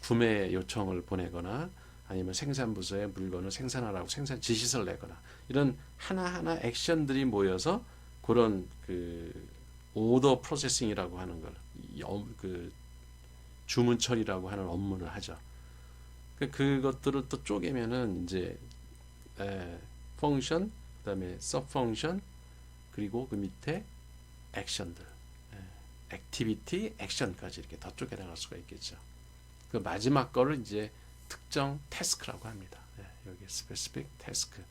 구매 요청을 보내거나, 아니면 생산부서에 물건을 생산하라고 생산 지시서를 내거나, 이런 하나하나 액션들이 모여서 그런 그 오더 프로세싱이라고 하는 걸, 그 주문 처리라고 하는 업무를 하죠. 그것들을 또 쪼개면은 이제 펑션, 그다음에 서브 펑션, 그리고 그 밑에 액션들, 액티비티, 액션까지 이렇게 더 쪼개 나갈 수가 있겠죠. 그 마지막 거를 이제 특정 태스크라고 합니다. 여기 specific task.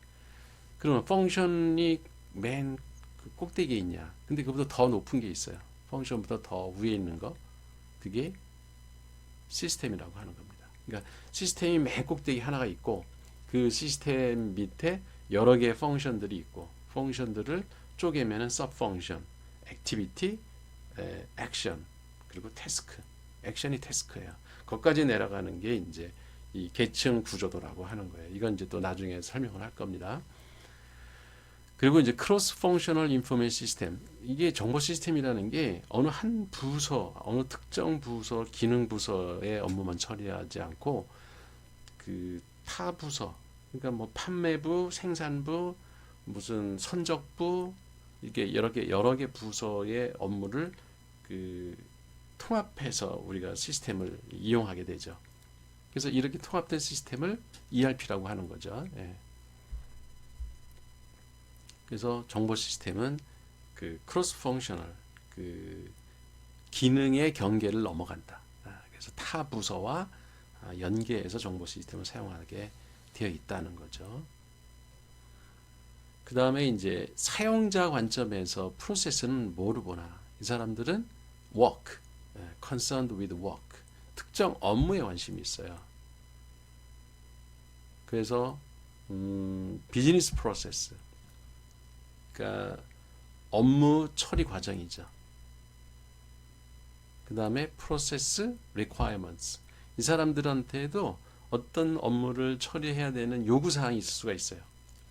그러면 펑션이 맨 그 꼭대기에 있냐? 근데 그보다 더 높은 게 있어요. 펑션보다 더 위에 있는 거. 그게 시스템이라고 하는 겁니다. 그러니까 시스템이 맨 꼭대기 하나가 있고 그 시스템 밑에 여러 개의 펑션들이 있고 펑션들을 쪼개면은 서브 펑션, 액티비티, 액션, 그리고 태스크. 액션이 태스크예요. 거기까지 내려가는 게 이제 이 계층 구조도라고 하는 거예요. 이건 이제 또 나중에 설명을 할 겁니다. 그리고 이제 크로스 펑셔널 인포메이션 시스템. 이게 정보 시스템이라는 게 어느 한 부서, 어느 특정 부서, 기능 부서의 업무만 처리하지 않고 그 타 부서, 그러니까 뭐 판매부, 생산부, 무슨 선적부, 이게 여러 개 부서의 업무를 그 통합해서 우리가 시스템을 이용하게 되죠. 그래서 이렇게 통합된 시스템을 ERP라고 하는 거죠. 예. 그래서 정보 시스템은 그 크로스 펑셔널 그 기능의 경계를 넘어간다. 그래서 타 부서와 연계해서 정보 시스템을 사용하게 되어 있다는 거죠. 그 다음에 이제 사용자 관점에서 프로세스는 뭐를 보나? 이 사람들은 work, concerned with work, 특정 업무에 관심이 있어요. 그래서 비즈니스 프로세스, 그러니까 업무 처리 과정이죠. 그 다음에 프로세스 requirements, 이 사람들한테도 어떤 업무를 처리해야 되는 요구사항이 있을 수가 있어요.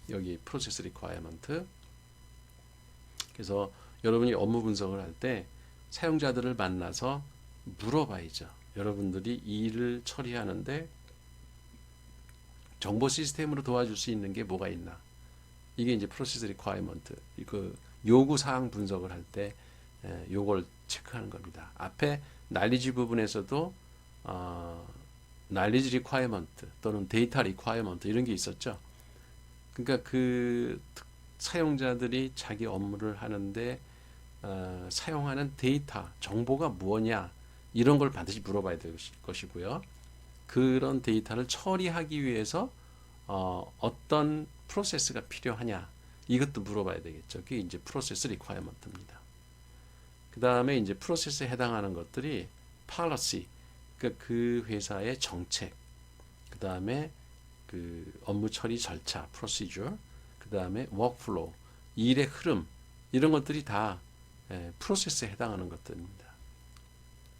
여기 프로세스 리퀘어먼트. 그래서 여러분이 업무 분석을 할 때 사용자들을 만나서 물어봐야죠. 여러분들이 이 일을 처리하는데 정보 시스템으로 도와줄 수 있는 게 뭐가 있나? 이게 이제 프로세스 리퀘어먼트. 그 요구 사항 분석을 할 때 요걸 체크하는 겁니다. 앞에 날리지 부분에서도 날리지 리퀘어먼트 또는 데이터 리퀘어먼트 이런 게 있었죠. 그러니까 그 사용자들이 자기 업무를 하는데 사용하는 데이터, 정보가 무엇냐 이런 걸 반드시 물어봐야 될 것이고요. 그런 데이터를 처리하기 위해서 어떤 프로세스가 필요하냐 이것도 물어봐야 되겠죠. 그게 이제 프로세스 리퀘어먼트입니다. 그 다음에 이제 프로세스에 해당하는 것들이 policy, 그러니까 그 회사의 정책, 그 다음에 그 업무 처리 절차, procedure, 그 다음에 workflow, 일의 흐름, 이런 것들이 다 프로세스에 해당하는 것들입니다.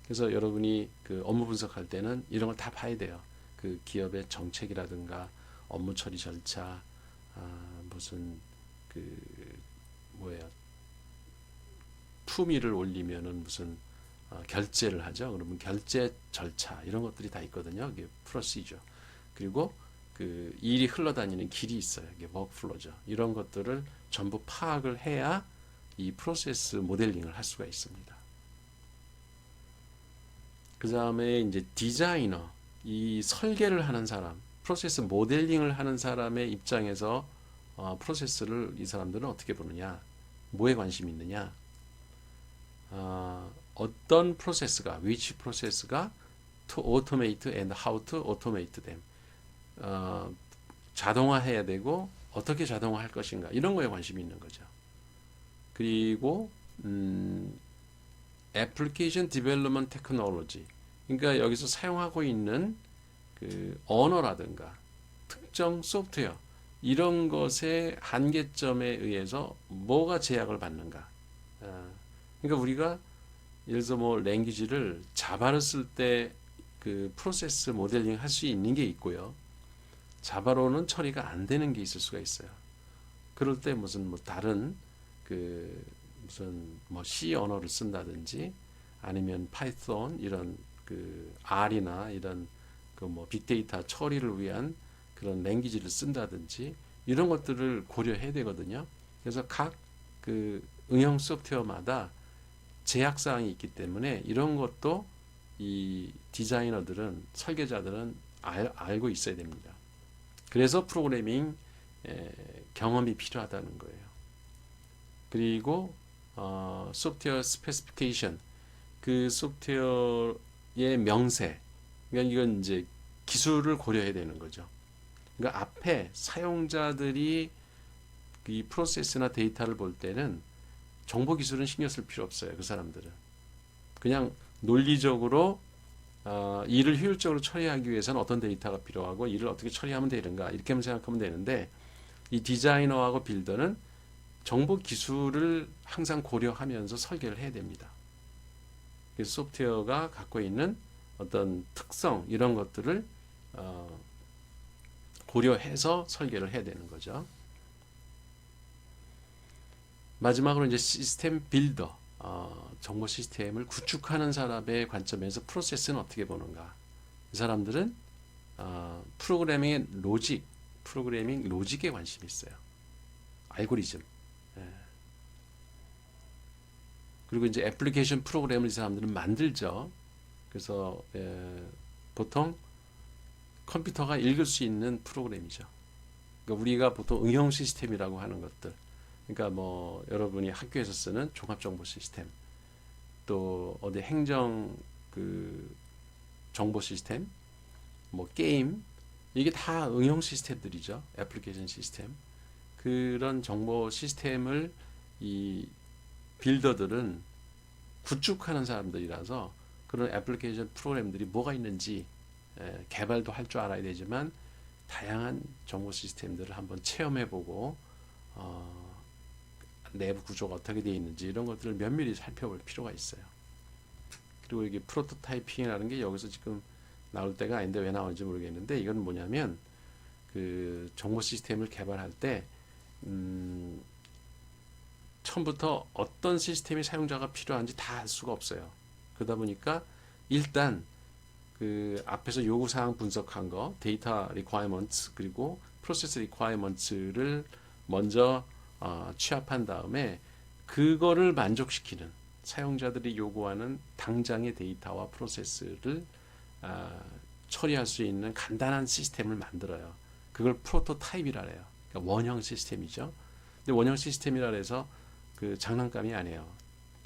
그래서 여러분이 그 업무 분석할 때는 이런 걸 다 봐야 돼요. 그 기업의 정책이라든가 업무 처리 절차, 무슨 그 뭐야 품위를 올리면은 무슨 결제를 하죠. 그러면 결제 절차 이런 것들이 다 있거든요. 이게 procedure. 그리고 그 일이 흘러다니는 길이 있어요. 이게 workflow죠. 이런 것들을 전부 파악을 해야 이 프로세스 모델링을 할 수가 있습니다. 그 다음에 이제 디자이너, 이 설계를 하는 사람, 프로세스 모델링을 하는 사람의 입장에서 프로세스를 이 사람들은 어떻게 보느냐, 뭐에 관심이 있느냐, 어떤 프로세스가, which 프로세스가 to automate and how to automate them, 자동화해야 되고 어떻게 자동화할 것인가 이런 거에 관심이 있는 거죠. 그리고 application development technology, 그러니까 여기서 사용하고 있는 그 언어라든가 특정 소프트웨어 이런 것의 한계점에 의해서 뭐가 제약을 받는가. 그러니까 우리가 예를 들어서 뭐 랭귀지를 자바를 쓸 때 그 프로세스 모델링 할 수 있는 게 있고요. 자바로는 처리가 안 되는 게 있을 수가 있어요. 그럴 때 무슨 뭐 다른 그 무슨 뭐 C 언어를 쓴다든지 아니면 파이썬 이런 그 R이나 이런 그 뭐 빅데이터 처리를 위한 그런 랭귀지를 쓴다든지 이런 것들을 고려해야 되거든요. 그래서 각 그 응용 소프트웨어마다 제약 사항이 있기 때문에 이런 것도 이 디자이너들은 설계자들은 알고 있어야 됩니다. 그래서 프로그래밍 경험이 필요하다는 거예요. 그리고 소프트웨어 스페시피케이션 그 소프트웨어의 명세 그러니까 이건 이제 기술을 고려해야 되는 거죠. 그러니까 앞에 사용자들이 이 프로세스나 데이터를 볼 때는 정보 기술은 신경 쓸 필요 없어요. 그 사람들은 그냥 논리적으로 일을 효율적으로 처리하기 위해서는 어떤 데이터가 필요하고 일을 어떻게 처리하면 되는가 이렇게만 생각하면 되는데 이 디자이너하고 빌더는 정보 기술을 항상 고려하면서 설계를 해야 됩니다. 그래서 소프트웨어가 갖고 있는 어떤 특성 이런 것들을 고려해서 설계를 해야 되는 거죠. 마지막으로 이제 시스템 빌더 정보 시스템을 구축하는 사람의 관점에서 프로세스는 어떻게 보는가? 이 사람들은 프로그래밍의 프로그래밍 로직에 관심이 있어요. 알고리즘. 예. 그리고 이제 애플리케이션 프로그램을 이 사람들은 만들죠. 그래서 보통 컴퓨터가 읽을 수 있는 프로그램이죠. 그러니까 우리가 보통 응용 시스템이라고 하는 것들. 그러니까 뭐 여러분이 학교에서 쓰는 종합정보 시스템, 또 어디 행정 그 정보 시스템, 뭐 게임 이게 다 응용 시스템들이죠. 애플리케이션 시스템. 그런 정보 시스템을 이 빌더들은 구축하는 사람들이라서 그런 애플리케이션 프로그램들이 뭐가 있는지 개발도 할 줄 알아야 되지만 다양한 정보 시스템들을 한번 체험해보고 내부 구조가 어떻게 되어 있는지 이런 것들을 면밀히 살펴볼 필요가 있어요. 그리고 이게 프로토타이핑이라는 게 여기서 지금 나올 때가 아닌데 왜 나오는지 모르겠는데 이건 뭐냐면 그 정보 시스템을 개발할 때 처음부터 어떤 시스템이 사용자가 필요한지 다 알 수가 없어요. 그러다 보니까 일단 그 앞에서 요구사항 분석한 거 데이터 requirements 그리고 프로세스 requirements를 먼저 취합한 다음에 그거를 만족시키는 사용자들이 요구하는 당장의 데이터와 프로세스를 처리할 수 있는 간단한 시스템을 만들어요. 그걸 프로토타입이라 해요. 그러니까 원형 시스템이죠. 근데 원형 시스템이라 해서 그 장난감이 아니에요.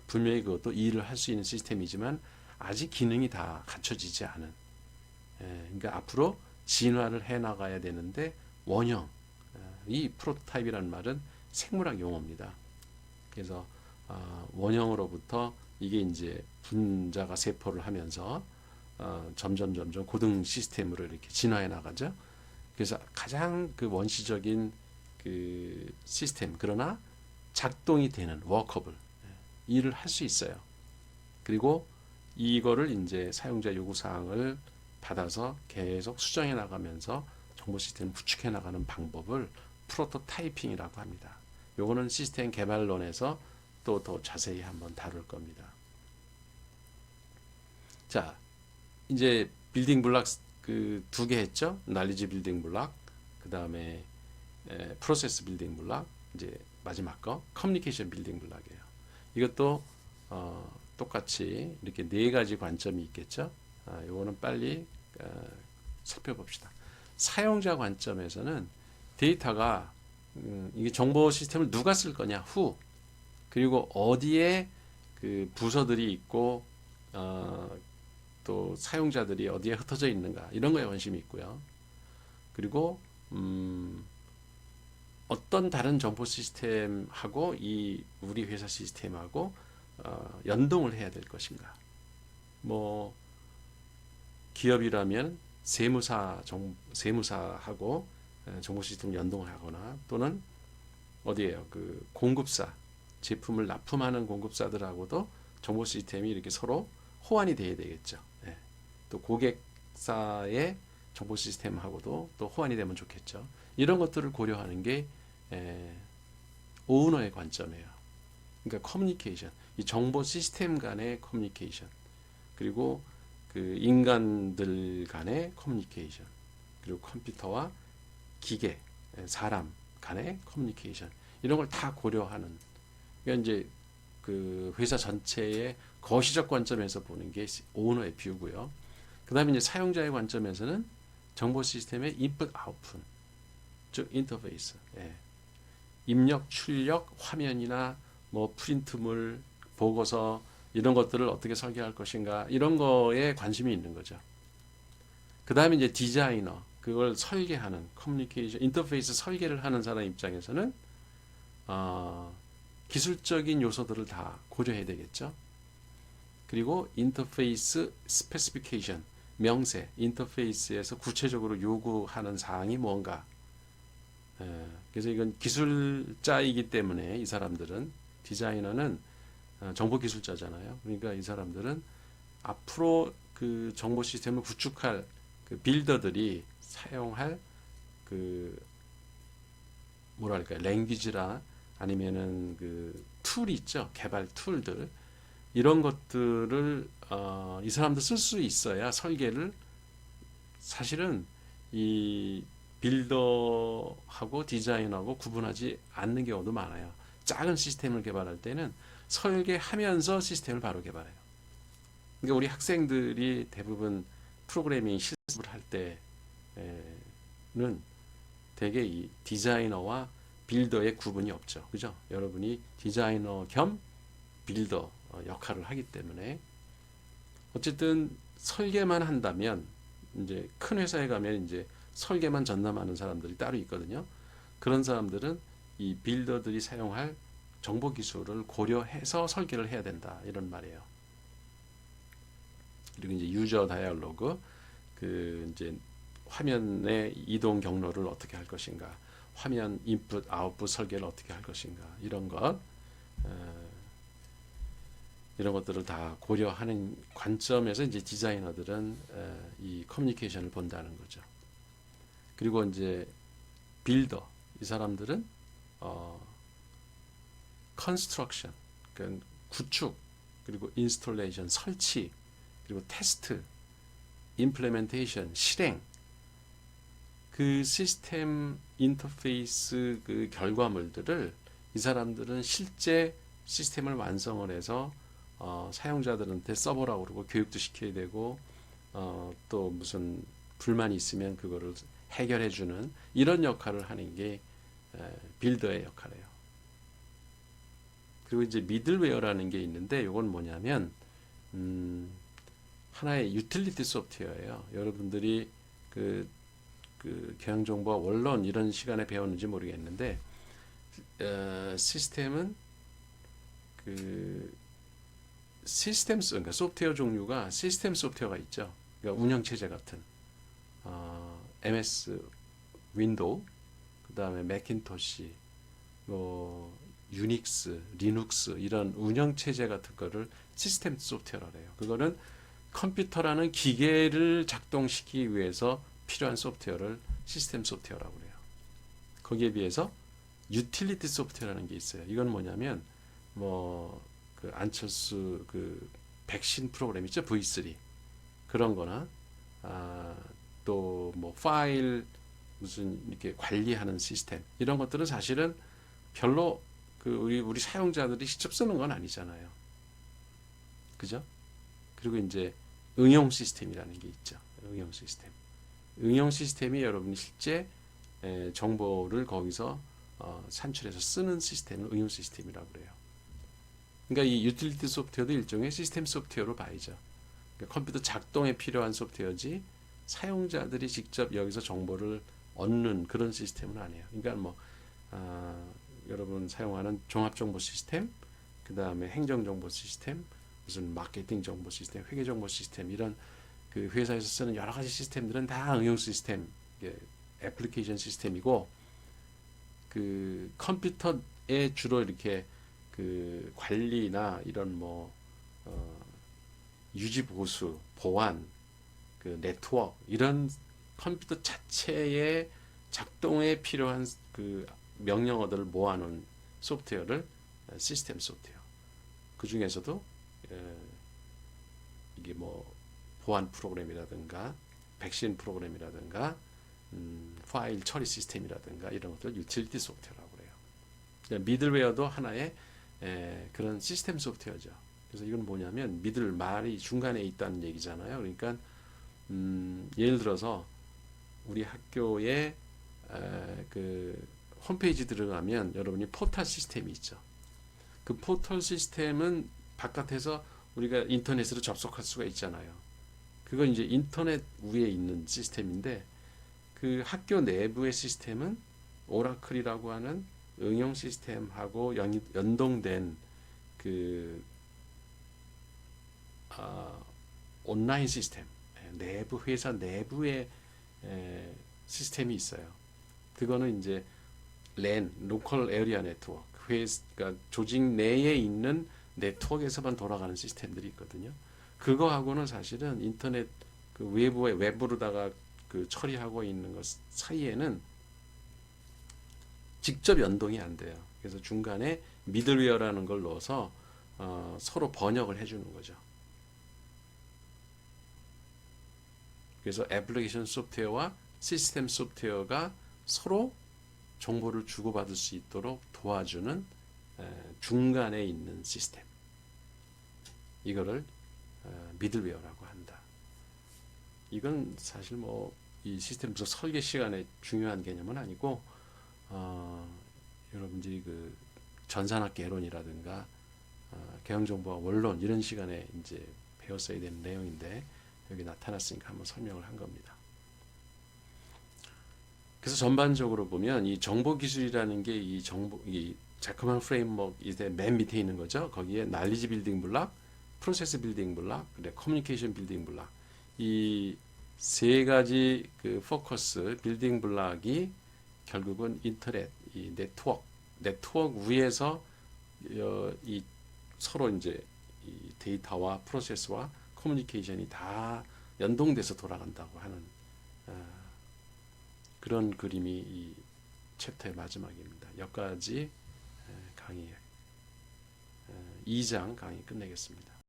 분명히 그것도 일을 할 수 있는 시스템이지만 아직 기능이 다 갖춰지지 않은. 그러니까 앞으로 진화를 해 나가야 되는데 원형. 이 프로토타입이라는 말은 생물학 용어입니다. 그래서 원형으로부터 이게 이제 분자가 세포를 하면서 점점 고등 시스템으로 이렇게 진화해 나가죠. 그래서 가장 그 원시적인 그 시스템 그러나 작동이 되는 워커블 일을 할 수 있어요. 그리고 이거를 이제 사용자 요구 사항을 받아서 계속 수정해 나가면서 정보 시스템을 구축해 나가는 방법을 프로토타이핑이라고 합니다. 요거는 시스템 개발론에서 또 더 자세히 한번 다룰 겁니다. 자, 이제 빌딩 블락 그 두 개 했죠. 날리지 빌딩 블락, 그 다음에 프로세스 빌딩 블락, 이제 마지막 거 커뮤니케이션 빌딩 블락이에요. 이것도 똑같이 이렇게 네 가지 관점이 있겠죠. 요거는 빨리 살펴봅시다. 사용자 관점에서는 데이터가 이게 정보 시스템을 누가 쓸 거냐, who, 그리고 어디에 그 부서들이 있고 또 사용자들이 어디에 흩어져 있는가 이런 거에 관심이 있고요. 그리고 어떤 다른 정보 시스템하고 이 우리 회사 시스템하고 연동을 해야 될 것인가. 뭐 기업이라면 세무사하고 정보 시스템 연동하거나 또는 어디에요? 그 공급사 제품을 납품하는 공급사들하고도 정보 시스템이 이렇게 서로 호환이 돼야 되겠죠. 예. 또 고객사의 정보 시스템하고도 또 호환이 되면 좋겠죠. 이런 것들을 고려하는 게 오너의 관점이에요. 그러니까 커뮤니케이션, 이 정보 시스템 간의 커뮤니케이션, 그리고 그 인간들 간의 커뮤니케이션, 그리고 컴퓨터와 기계, 사람 간의 커뮤니케이션 이런 걸 다 고려하는. 그러니까 이제 그 회사 전체의 거시적 관점에서 보는 게 오너의 뷰고요. 그 다음에 이제 사용자의 관점에서는 정보 시스템의 인풋 아웃풋, 즉 인터페이스, 예. 입력, 출력, 화면이나 뭐 프린트물, 보고서 이런 것들을 어떻게 설계할 것인가 이런 거에 관심이 있는 거죠. 그 다음에 이제 디자이너, 그걸 설계하는 커뮤니케이션 인터페이스 설계를 하는 사람 입장에서는 기술적인 요소들을 다 고려해야 되겠죠. 그리고 인터페이스 스페시피케이션, 명세, 인터페이스에서 구체적으로 요구하는 사항이 뭔가. 그래서 이건 기술자이기 때문에 이 사람들은, 디자이너는 정보 기술자잖아요. 그러니까 이 사람들은 앞으로 그 정보 시스템을 구축할 그 빌더들이 사용할 그 뭐랄까 랭귀지라 아니면은 그 툴이 있죠. 개발 툴들 이런 것들을 이 사람들 쓸 수 있어야 설계를, 사실은 이 빌더하고 디자인하고 구분하지 않는 경우도 많아요. 작은 시스템을 개발할 때는 설계하면서 시스템을 바로 개발해요. 그러니까 우리 학생들이 대부분 프로그래밍 실습을 할 때는 되게 이 디자이너와 빌더의 구분이 없죠. 그죠? 여러분이 디자이너 겸 빌더 역할을 하기 때문에 어쨌든 설계만 한다면, 이제 큰 회사에 가면 이제 설계만 전담하는 사람들이 따로 있거든요. 그런 사람들은 이 빌더들이 사용할 정보 기술을 고려해서 설계를 해야 된다 이런 말이에요. 그리고 이제 유저 다이얼로그, 그 이제 화면의 이동 경로를 어떻게 할 것인가, 화면 인풋 아웃풋 설계를 어떻게 할 것인가, 이런 것 이런 것들을 다 고려하는 관점에서 이제 디자이너들은 이 커뮤니케이션을 본다는 거죠. 그리고 이제 빌더, 이 사람들은 컨스트럭션, 그러니까 구축, 그리고 인스톨레이션, 설치, 그리고 테스트, 임플레멘테이션, 실행, 그 시스템 인터페이스 그 결과물들을 이 사람들은 실제 시스템을 완성을 해서 사용자들한테 써보라고 그러고 교육도 시켜야 되고 또 무슨 불만이 있으면 그거를 해결해 주는 이런 역할을 하는 게 빌더의 역할이에요. 그리고 이제 미들웨어라는 게 있는데 이건 뭐냐면 하나의 유틸리티 소프트웨어예요. 여러분들이 그 경영정보와 원론 이런 시간에 배웠는지 모르겠는데 시스템은 그 그러니까 소프트웨어 종류가 시스템 소프트웨어가 있죠. 그러니까 운영체제 같은 MS 윈도우, 그 다음에 매킨토시, 뭐 유닉스, 리눅스 이런 운영체제 같은 거를 시스템 소프트웨어라고 해요. 그거는 컴퓨터라는 기계를 작동시키기 위해서 필요한 소프트웨어를 시스템 소프트웨어라고 해요. 거기에 비해서 유틸리티 소프트웨어라는 게 있어요. 이건 뭐냐면 뭐 그 안철수 그 백신 프로그램 있죠, V3 그런 거나 또 뭐 파일 무슨 이렇게 관리하는 시스템 이런 것들은 사실은 별로 그 우리 사용자들이 직접 쓰는 건 아니잖아요. 그죠? 그리고 이제 응용 시스템이라는 게 있죠. 응용 시스템. 응용 시스템이 여러분이 실제 정보를 거기서 산출해서 쓰는 시스템을 응용 시스템이라고 그래요. 그러니까 이 유틸리티 소프트웨어도 일종의 시스템 소프트웨어로 봐야죠. 그러니까 컴퓨터 작동에 필요한 소프트웨어지 사용자들이 직접 여기서 정보를 얻는 그런 시스템은 아니에요. 그러니까 뭐 여러분 사용하는 종합정보 시스템, 그 다음에 행정정보 시스템, 무슨 마케팅 정보 시스템, 회계정보 시스템 이런 그 회사에서 쓰는 여러 가지 시스템들은 다 응용 시스템, 애플리케이션 시스템이고 그 컴퓨터에 주로 이렇게 그 관리나 이런 뭐 유지 보수, 보안, 그 네트워크 이런 컴퓨터 자체의 작동에 필요한 그 명령어들을 모아놓은 소프트웨어를 시스템 소프트웨어. 그 중에서도 이게 뭐 보안 프로그램이라든가 백신 프로그램이라든가 파일 처리 시스템이라든가 이런 것들 유틸리티 소프트웨어라고 그래요. 미들웨어도 하나의 그런 시스템 소프트웨어죠. 그래서 이건 뭐냐면 믿을 말이 중간에 있다는 얘기잖아요. 그러니까 예를 들어서 우리 학교에 그 홈페이지 들어가면 여러분이 포털 시스템이 있죠. 그 포털 시스템은 바깥에서 우리가 인터넷으로 접속할 수가 있잖아요. 그건 이제 인터넷 위에 있는 시스템인데 그 학교 내부의 시스템은 오라클이라고 하는 응용 시스템하고 연동된 그 온라인 시스템, 내부 회사 내부의 시스템이 있어요. 그거는 이제 랜, 로컬 에리아 네트워크, 그러니까 조직 내에 있는 네트워크에서만 돌아가는 시스템들이 있거든요. 그거하고는 사실은 인터넷 그 외부에 웹으로다가 그 처리하고 있는 것 사이에는 직접 연동이 안 돼요. 그래서 중간에 미들웨어라는 걸 넣어서 서로 번역을 해주는 거죠. 그래서 애플리케이션 소프트웨어와 시스템 소프트웨어가 서로 정보를 주고받을 수 있도록 도와주는 중간에 있는 시스템. 이거를 미들웨어라고 한다. 이건 사실 뭐 이 시스템 설계 시간에 중요한 개념은 아니고 여러분들이 그 전산학 개론이라든가 개형정보와 원론 이런 시간에 이제 배웠어야 되는 내용인데 여기 나타났으니까 한번 설명을 한 겁니다. 그래서 전반적으로 보면 이 정보 기술이라는 게 이 자그마한 프레임워크 이제 맨 밑에 있는 거죠. 거기에 날리지 빌딩 블락, 프로세스 빌딩 블락, 그리고 커뮤니케이션 빌딩 블락 이 세 가지 그 포커스 빌딩 블락이 결국은 인터넷 이 네트워크 위에서 이 서로 이제 이 데이터와 프로세스와 커뮤니케이션이 다 연동돼서 돌아간다고 하는 그런 그림이 이 챕터의 마지막입니다. 여기까지 강의 2장 강의 끝내겠습니다.